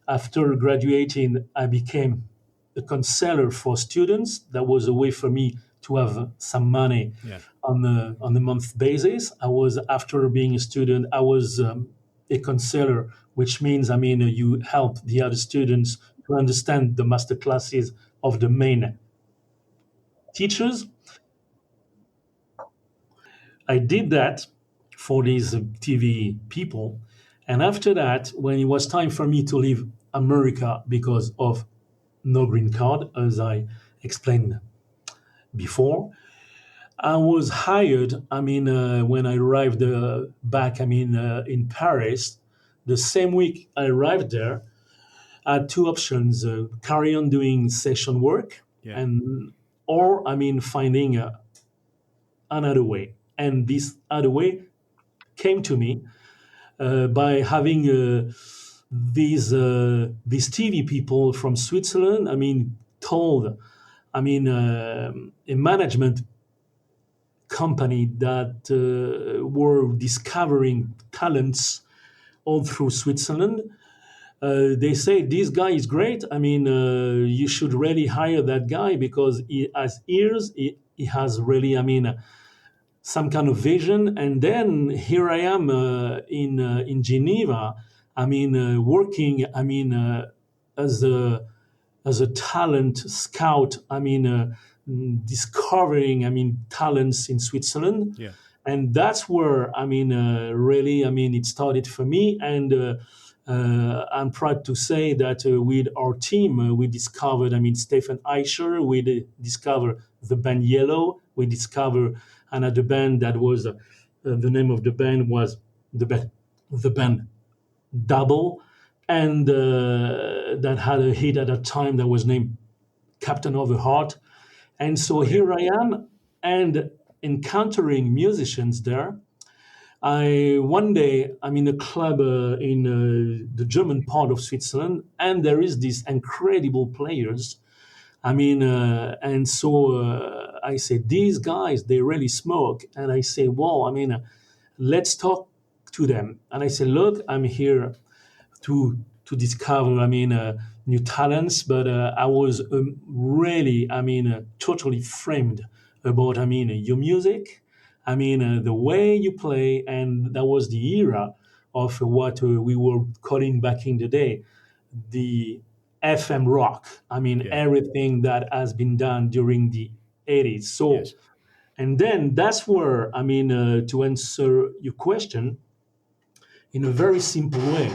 after graduating, I became a counselor for students. That was a way for me to have some money on a month basis. I was, after being a student, I was a counselor, which means, I mean, you help the other students to understand the master classes of the main teachers. I did that for these TV people. And after that, when it was time for me to leave America because of no green card, as I explained before, I was hired, I mean, when I arrived back, I mean, in Paris, the same week I arrived there, I had two options, carry on doing session work or, I mean, finding another way. And this other way came to me by having these TV people from Switzerland, I mean, told, I mean, a management company that were discovering talents all through Switzerland. They say, this guy is great. I mean, you should really hire that guy because he has ears. He has really, I mean, some kind of vision. And then here I am in Geneva, I mean, working, I mean, as a talent scout, I mean, discovering, I mean, talents in Switzerland. Yeah. And that's where, I mean, really, I mean, it started for me. And I'm proud to say that with our team, we discovered, I mean, Stefan Eicher, we discovered the band Yellow, we discovered another band that was, the name of the band was the band Double, and that had a hit at that time that was named Captain of the Heart. And so here I am, and encountering musicians there. One day, I'm in a club in the German part of Switzerland, and there is these incredible players. I mean, and so I say, these guys, they really smoke. And I say, well, I mean, let's talk to them. And I say, look, I'm here to discover, I mean, new talents, but I was really, I mean, totally framed about, I mean, your music. I mean, the way you play, and that was the era of what we were calling back in the day the FM rock. I mean, Yeah. everything that has been done during the 80s. So, Yes. and then that's where, I mean, to answer your question in a very simple way,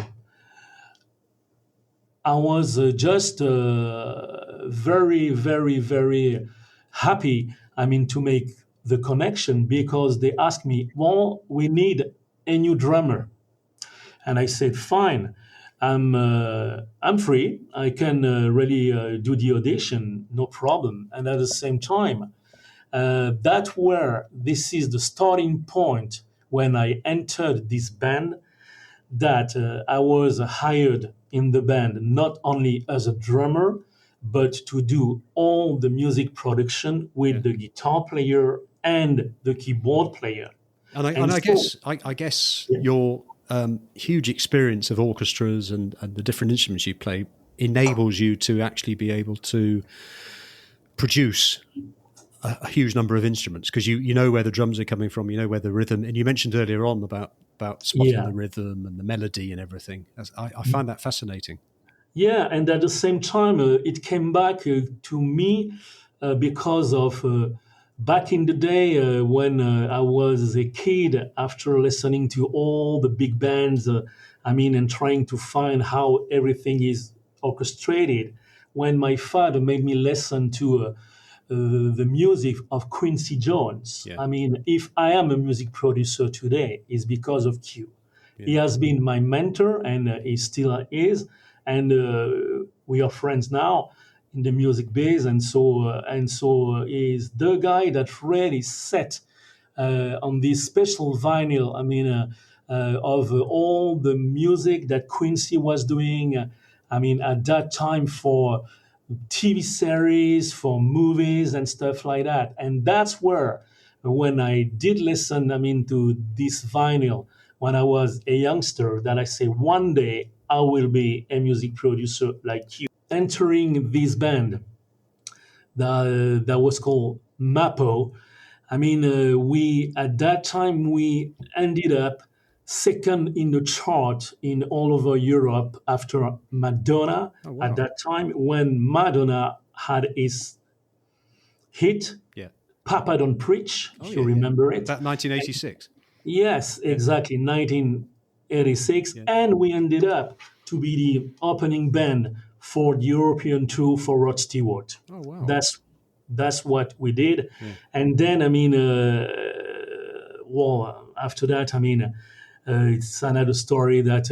I was just very, very, very happy. I mean, to make the connection because they asked me, well, we need a new drummer. And I said, fine, I'm free. I can really do the audition, no problem. And at the same time, that's where this is the starting point when I entered this band that I was hired in the band not only as a drummer, but to do all the music production Yeah. with the guitar player and the keyboard player. And I guess Yeah. your huge experience of orchestras and the different instruments you play enables you to actually be able to produce a huge number of instruments because you know where the drums are coming from, you know where the rhythm, and you mentioned earlier on about spotting Yeah. the rhythm and the melody and everything. I find that fascinating. Yeah, and at the same time, it came back to me because of back in the day when I was a kid, after listening to all the big bands, I mean, and trying to find how everything is orchestrated. When my father made me listen to the music of Quincy Jones, Yeah. I mean, if I am a music producer today, it's because of Q. He Yeah. has been my mentor, and he still is. And we are friends now in the music biz, and so is the guy that really set on this special vinyl. I mean, of all the music that Quincy was doing. I mean, at that time for TV series, for movies and stuff like that. And that's where, when I did listen, I mean, to this vinyl when I was a youngster, that I say one day I will be a music producer like you. Entering this band that was called Mapo. I mean, we at that time we ended up second in the chart in all over Europe after Madonna. Oh, wow. At that time, when Madonna had his hit, Yeah. Papa Don't Preach, Oh, if yeah, you yeah. remember it. About 1986. Yes, exactly, 1986. Yeah. And we ended up to be the opening band for the European tour for Rod Stewart. Oh, wow. That's what we did. Yeah. And then, I mean, well, after that, I mean, it's another story that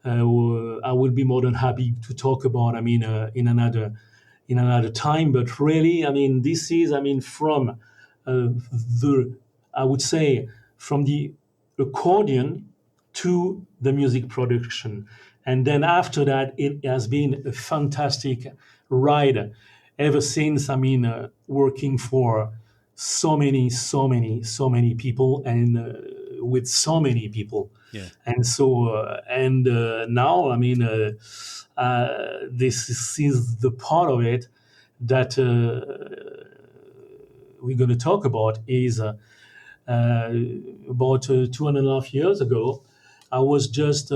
I will be more than happy to talk about. I mean, in another time. But really, I mean, this is, I mean, from I would say, from the accordion to the music production. And then after that, it has been a fantastic ride ever since. I mean, working for so many people and with so many people. Yeah. And so, now, I mean, this is the part of it that we're going to talk about is about 2.5 years ago, I was just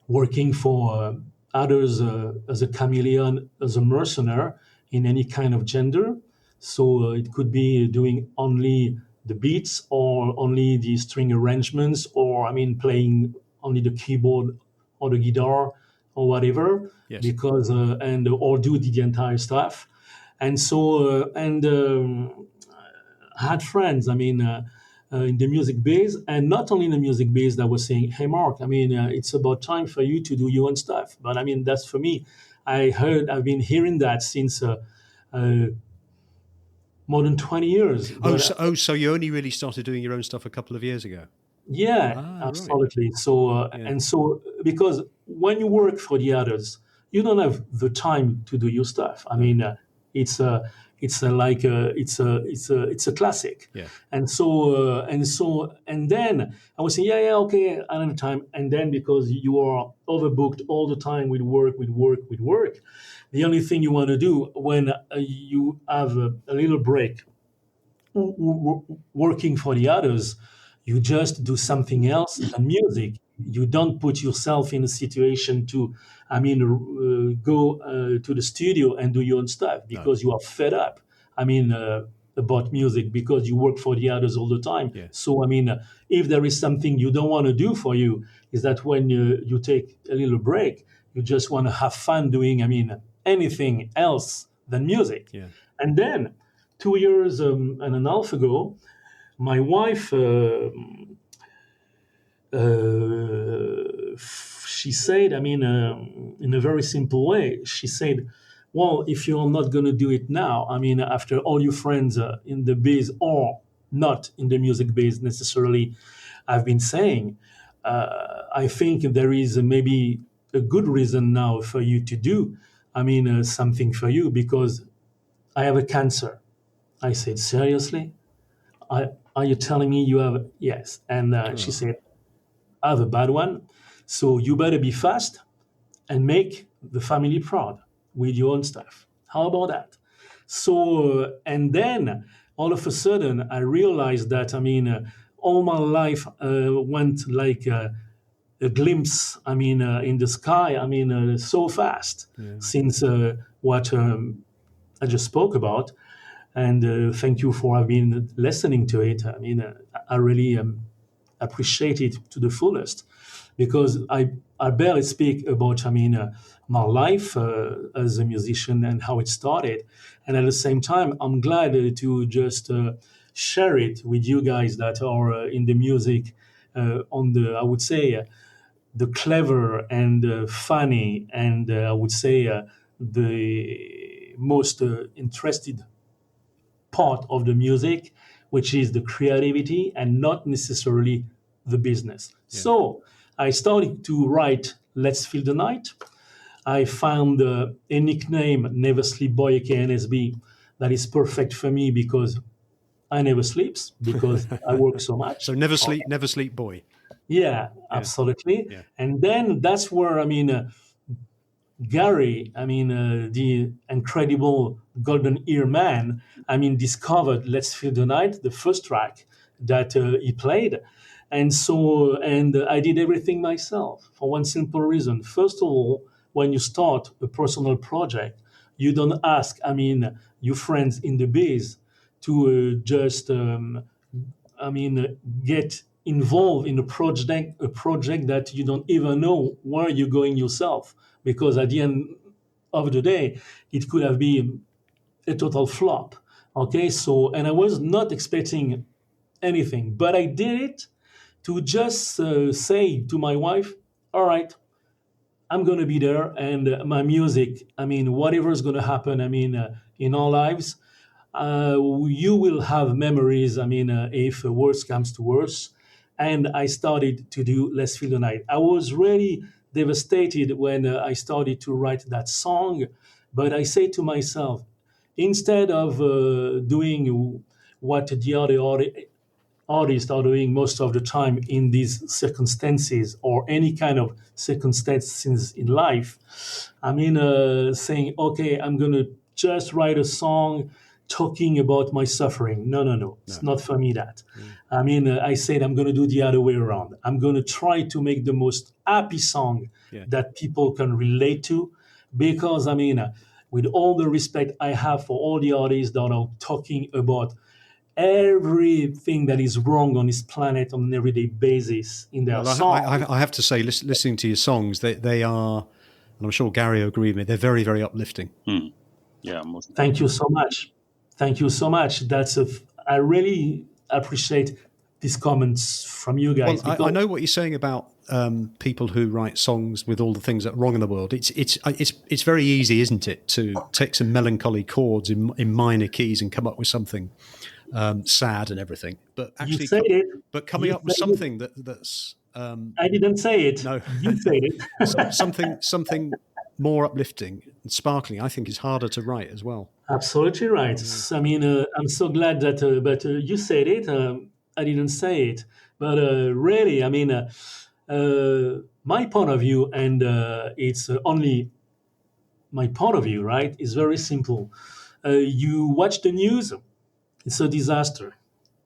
working for others as a chameleon, as a mercenary in any kind of gender. So it could be doing only the beats or only the string arrangements, or I mean, playing only the keyboard or the guitar or whatever, Yes. because and or do the entire stuff. And so I had friends, I mean, in the music biz, and not only in the music biz, that was saying, "Hey, Mark, I mean, it's about time for you to do your own stuff." But I mean, that's for me. I've been hearing that since more than 20 years. But, So you only really started doing your own stuff a couple of years ago? yeah, Right. absolutely. So, Yeah. and so, because when you work for the others, you don't have the time to do your stuff. I mean, it's a, it's a, like a, it's a classic. Yeah. And so, and then I was saying, yeah, okay, another time. And then because you are overbooked all the time with work, the only thing you want to do when you have a little break working for the others, you just do something else than music. You don't put yourself in a situation to, go to the studio and do your own stuff because you are fed up. About music because you work for the others all the time. Yeah. So, if there is something you don't want to do for you, is that when you take a little break, you just want to have fun doing, anything else than music. Yeah. And then 2 years and a half ago, my wife, she said, in a very simple way, she said, well, if you're not going to do it now, after all your friends in the biz or not in the music biz necessarily, I've been saying, I think there is maybe a good reason now for you to do, something for you because I have a cancer. I said, seriously? Are you telling me you have? Yes. And she said, I have a bad one. So you better be fast and make the family proud with your own stuff. How about that? So, and then all of a sudden, I realized that, all my life went like a glimpse, in the sky, so fast since what I just spoke about. And thank you for having listening to it. I really appreciate it to the fullest because I barely speak about my life as a musician and how it started, and at the same time I'm glad to just share it with you guys that are in the music on the, I would say, the clever and funny and I would say the most interested part of the music, which is the creativity and not necessarily the business. Yeah. So I started to write Let's Feel the Night. I found a nickname, Never Sleep Boy, aka NSB, that is perfect for me because I never sleeps because I work so much. So Never Sleep Boy. Yeah, absolutely. Yeah. And then that's where, Garry, the incredible golden ear man, discovered Let's Feel the Night, the first track that he played. And so, I did everything myself for one simple reason. First of all, when you start a personal project, you don't ask, your friends in the biz to just, get involved in a project that you don't even know where you're going yourself. Because at the end of the day, it could have been a total flop. Okay, so, and I was not expecting anything, but I did it to just say to my wife, all right, I'm going to be there, and my music, whatever is going to happen, in our lives, you will have memories, if worse comes to worse. And I started to do Let's Feel the Night. I was really devastated when I started to write that song, but I say to myself, instead of doing what the other artists are doing most of the time in these circumstances or any kind of circumstances in life, saying, okay, I'm going to just write a song talking about my suffering. No. It's not for me that. I said I'm going to do the other way around. I'm going to try to make the most happy song that people can relate to because, with all the respect I have for all the artists that are talking about everything that is wrong on this planet on an everyday basis in their songs. I have to say, listening to your songs, they are, and I'm sure Garry will agree with me, they're very, very uplifting. Yeah. Thank you so much. Thank you so much. I really appreciate these comments from you guys. Well, I know what you're saying about people who write songs with all the things that are wrong in the world. It's very easy, isn't it, to take some melancholy chords in minor keys and come up with something sad and everything. But actually, you said it. But coming up with something that's I didn't say it. No, you said it. something more uplifting and sparkling, I think, is harder to write as well. Absolutely right. I'm so glad that, but you said it. I didn't say it. But really, my point of view, and it's only my point of view, right, is very simple. You watch the news, It's a disaster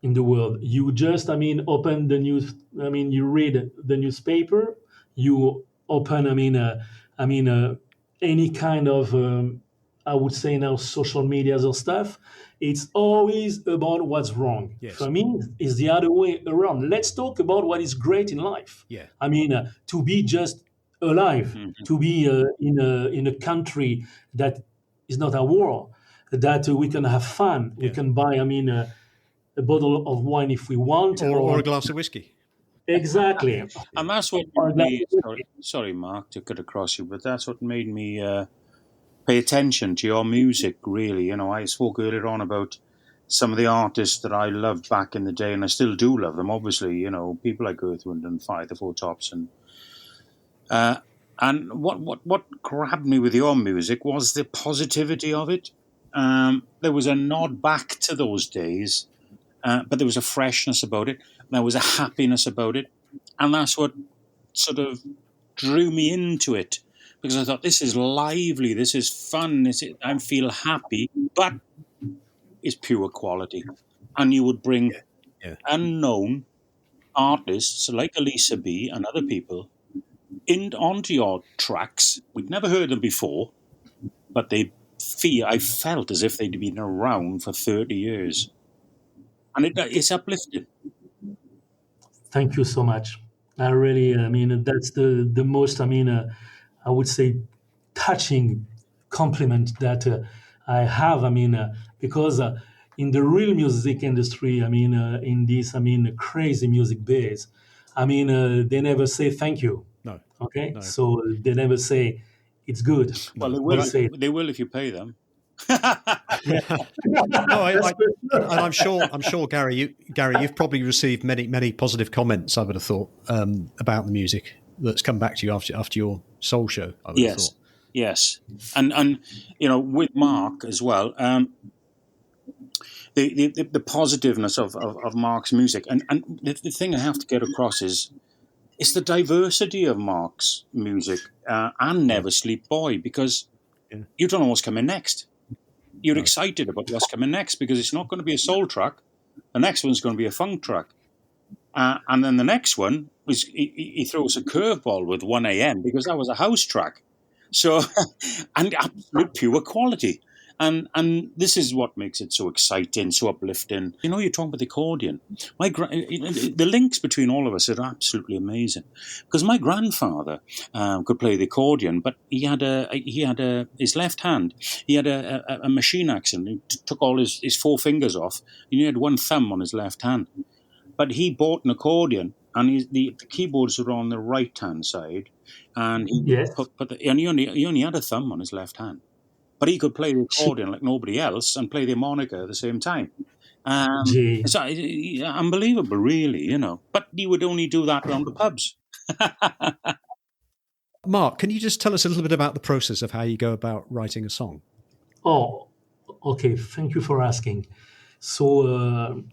in the world. You just, open the news. You read the newspaper. You open, any kind of, I would say now, social medias or stuff. It's always about what's wrong. Yes. For me, it's the other way around. Let's talk about what is great in life. Yeah. To be just alive, Mm-hmm. to be in a country that is not a war, that we can have fun. We can buy, a bottle of wine if we want, Or a glass of whiskey. exactly. And that's what Or made me, sorry, Mark, to cut across you, but that's what made me pay attention to your music, really. I spoke earlier on about some of the artists that I loved back in the day, and I still do love them, obviously, people like Earth, Wind and Fire, the Four Tops. And what grabbed me with your music was the positivity of it. There was a nod back to those days, but there was a freshness about it. There was a happiness about it. And that's what sort of drew me into it, because I thought, this is lively, this is fun, I feel happy, but it's pure quality. And you would bring unknown artists like Elisa B and other people onto your tracks. We'd never heard them before, but I felt as if they'd been around for 30 years. And it's uplifting. Thank you so much. I really, that's the most, I would say, touching compliment that I have. Because in the real music industry, in this, crazy music biz, they never say thank you. No. Okay, No. so they never say it's good. Well, they will if you pay them. No, I'm sure, Gary, you've probably received many positive comments, I would have thought, about the music that's come back to you after your soul show. I would have thought. Yes, and with Mark as well, the positiveness of Mark's music, and the thing I have to get across is it's the diversity of Mark's music and Never Sleep Boy, because you don't know what's coming next. You're excited about what's coming next, because it's not going to be a soul track. The next one's going to be a funk track. And then the next one, he throws a curveball with 1 a.m. because that was a house track. So, and absolute pure quality. And this is what makes it so exciting, so uplifting. You're talking about the accordion. The links between all of us are absolutely amazing. Because my grandfather could play the accordion, but he had his left hand. He had a machine accident. He took all his 4 fingers off, and he had 1 thumb on his left hand. But he bought an accordion, and the keyboards were on the right hand side, and he only had a thumb on his left hand. But he could play the accordion like nobody else and play the harmonica at the same time. It's unbelievable, really, But he would only do that around the pubs. Mark, can you just tell us a little bit about the process of how you go about writing a song? Oh, okay. Thank you for asking. So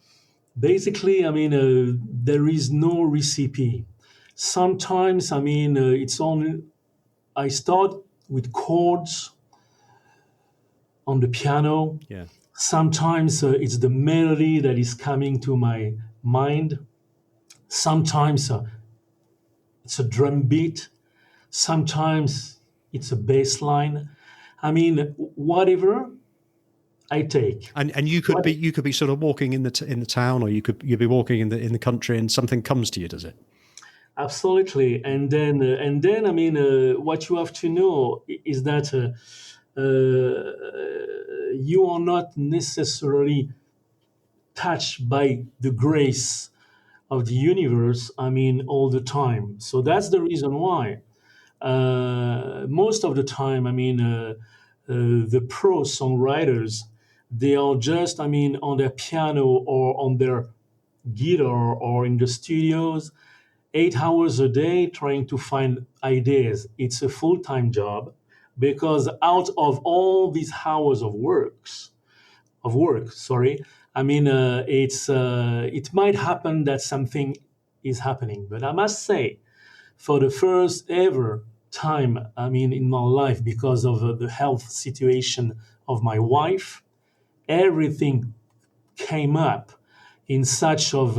basically, there is no recipe. Sometimes, it's only, I start with chords on the piano. Yeah. Sometimes it's the melody that is coming to my mind. Sometimes it's a drum beat. Sometimes it's a bass line. Whatever I take. And you could be sort of walking in the town, or you'd be walking in the country, and something comes to you, does it? Absolutely. And then what you have to know is that you are not necessarily touched by the grace of the universe, all the time. So that's the reason why. Most of the time, the pro songwriters, they are just, on their piano or on their guitar or in the studios, 8 hours a day trying to find ideas. It's a full-time job, because out of all these hours of work, it might happen that something is happening. But I must say, for the first ever time, in my life, because of the health situation of my wife, everything came up in such of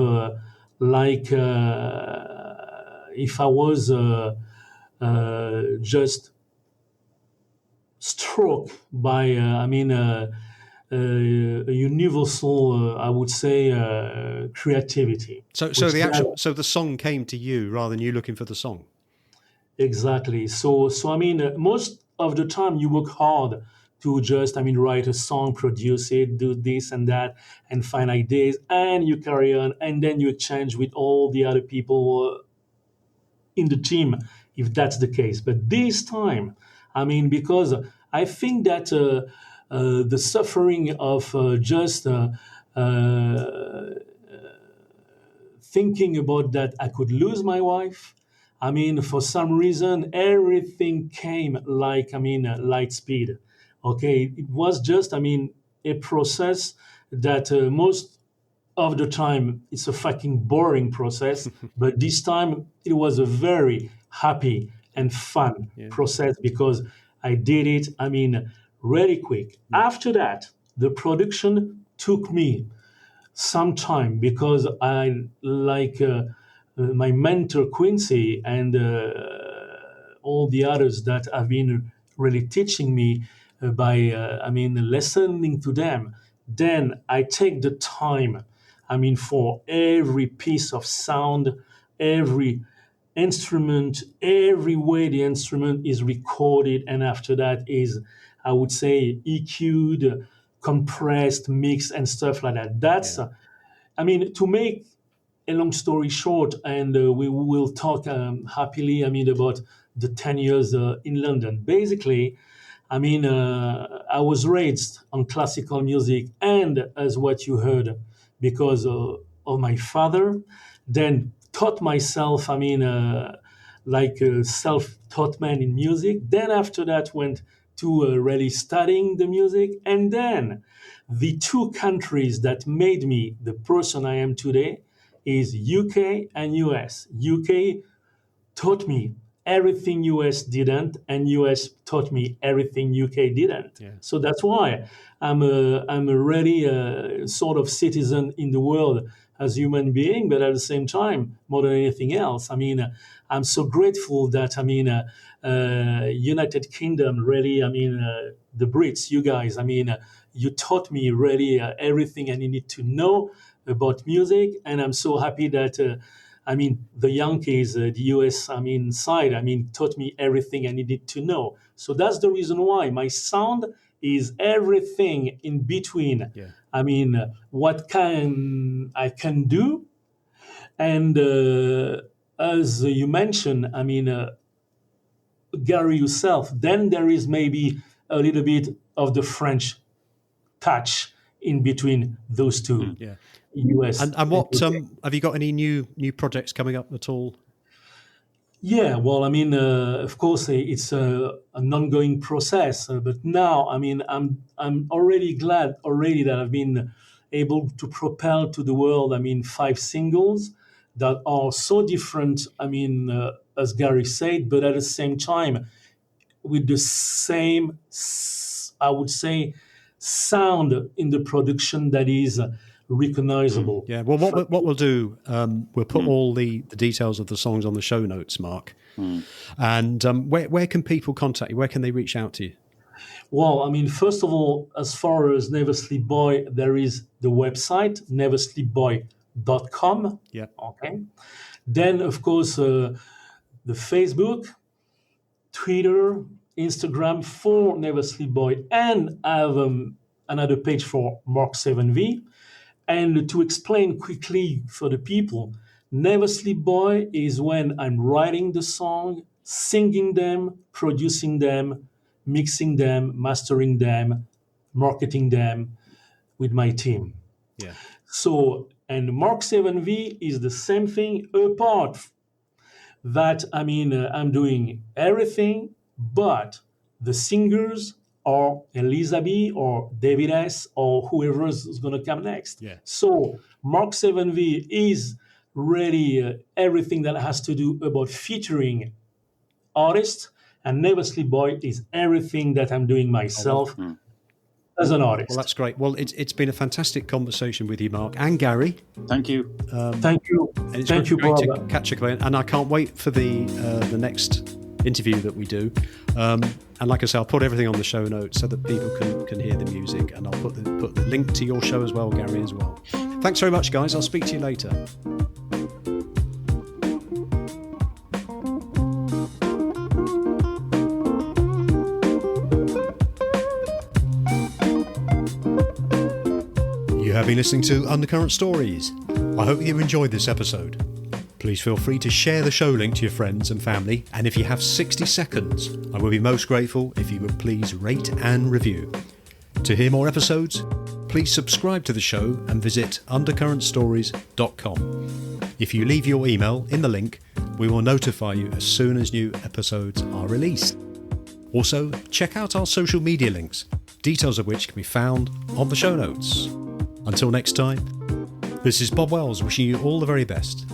if I was just struck by a universal I would say creativity. So the song came to you rather than you looking for the song. Exactly. So most of the time you work hard to just write a song, produce it, do this and that, and find ideas, and you carry on, and then you exchange with all the other people in the team, if that's the case. But this time, because I think that the suffering of just thinking about that I could lose my wife. For some reason, everything came like, light speed. Okay, it was just, a process that most of the time it's a fucking boring process, but this time it was a very happy and fun process because I did it, really quick. After that, the production took me some time because I like my mentor Quincy and all the others that have been really teaching me by listening to them. Then I take the time for every piece of sound, every instrument, every way the instrument is recorded, and after that is, I would say, EQ'd, compressed, mixed, and stuff like that. That's, to make a long story short, and we will talk happily, about the 10 years in London. Basically, I I was raised on classical music, and as what you heard, because of my father, then taught myself, like a self-taught man in music. Then after that went to really studying the music. And then the two countries that made me the person I am today is UK and US. UK taught me everything US didn't, and US taught me everything UK didn't. Yeah. So that's why I'm a really sort of citizen in the world as a human being, but at the same time, more than anything else, I'm so grateful that United Kingdom really, the Brits, you guys, you taught me really everything I needed to know about music, and I'm so happy that. The Yankees, the US, side, taught me everything I needed to know. So that's the reason why my sound is everything in between. Yeah. What I can do, and as you mentioned, Gary yourself, then there is maybe a little bit of the French touch in between those two. Yeah. US. And what have you got any new projects coming up at all? Yeah, well, of course, it's an ongoing process. But now, I'm already glad that I've been able to propel to the world. 5 singles that are so different. As Gary said, but at the same time, with the same, I would say, sound in the production that is recognizable. Yeah. Well, what we'll do, we'll put all the details of the songs on the show notes, Mark. And where can people contact you? Where can they reach out to you? Well, first of all, as far as Never Sleep Boy, there is the website, neversleepboy.com. Yeah. Okay. Then, of course, the Facebook, Twitter, Instagram for Never Sleep Boy, and I have another page for Mark SevenV. And to explain quickly for the people, Never Sleep Boy is when I'm writing the song, singing them, producing them, mixing them, mastering them, marketing them with my team. Yeah. So, and Mark SevenV is the same thing, apart that, I'm doing everything, but the singers or Elizabeth or David S. or whoever is going to come next. Yeah. So Mark SevenV is really everything that has to do about featuring artists, and Never Sleep Boy is everything that I'm doing myself. as an artist. Well, that's great. Well, it's been a fantastic conversation with you, Mark, and Garry. Thank you. Thank you. And it's Thank you, great Bob. to catch up again. And I can't wait for the next interview that we do. And like I say, I'll put everything on the show notes so that people can hear the music, and I'll put the link to your show as well, Garry, as well. Thanks very much, guys. I'll speak to you later. You have been listening to Undercurrent Stories. I hope you enjoyed this episode. Please feel free to share the show link to your friends and family, and if you have 60 seconds, I will be most grateful if you would please rate and review. To hear more episodes, please subscribe to the show and visit undercurrentstories.com. If you leave your email in the link, we will notify you as soon as new episodes are released. Also, check out our social media links, details of which can be found on the show notes. Until next time, this is Bob Wells wishing you all the very best.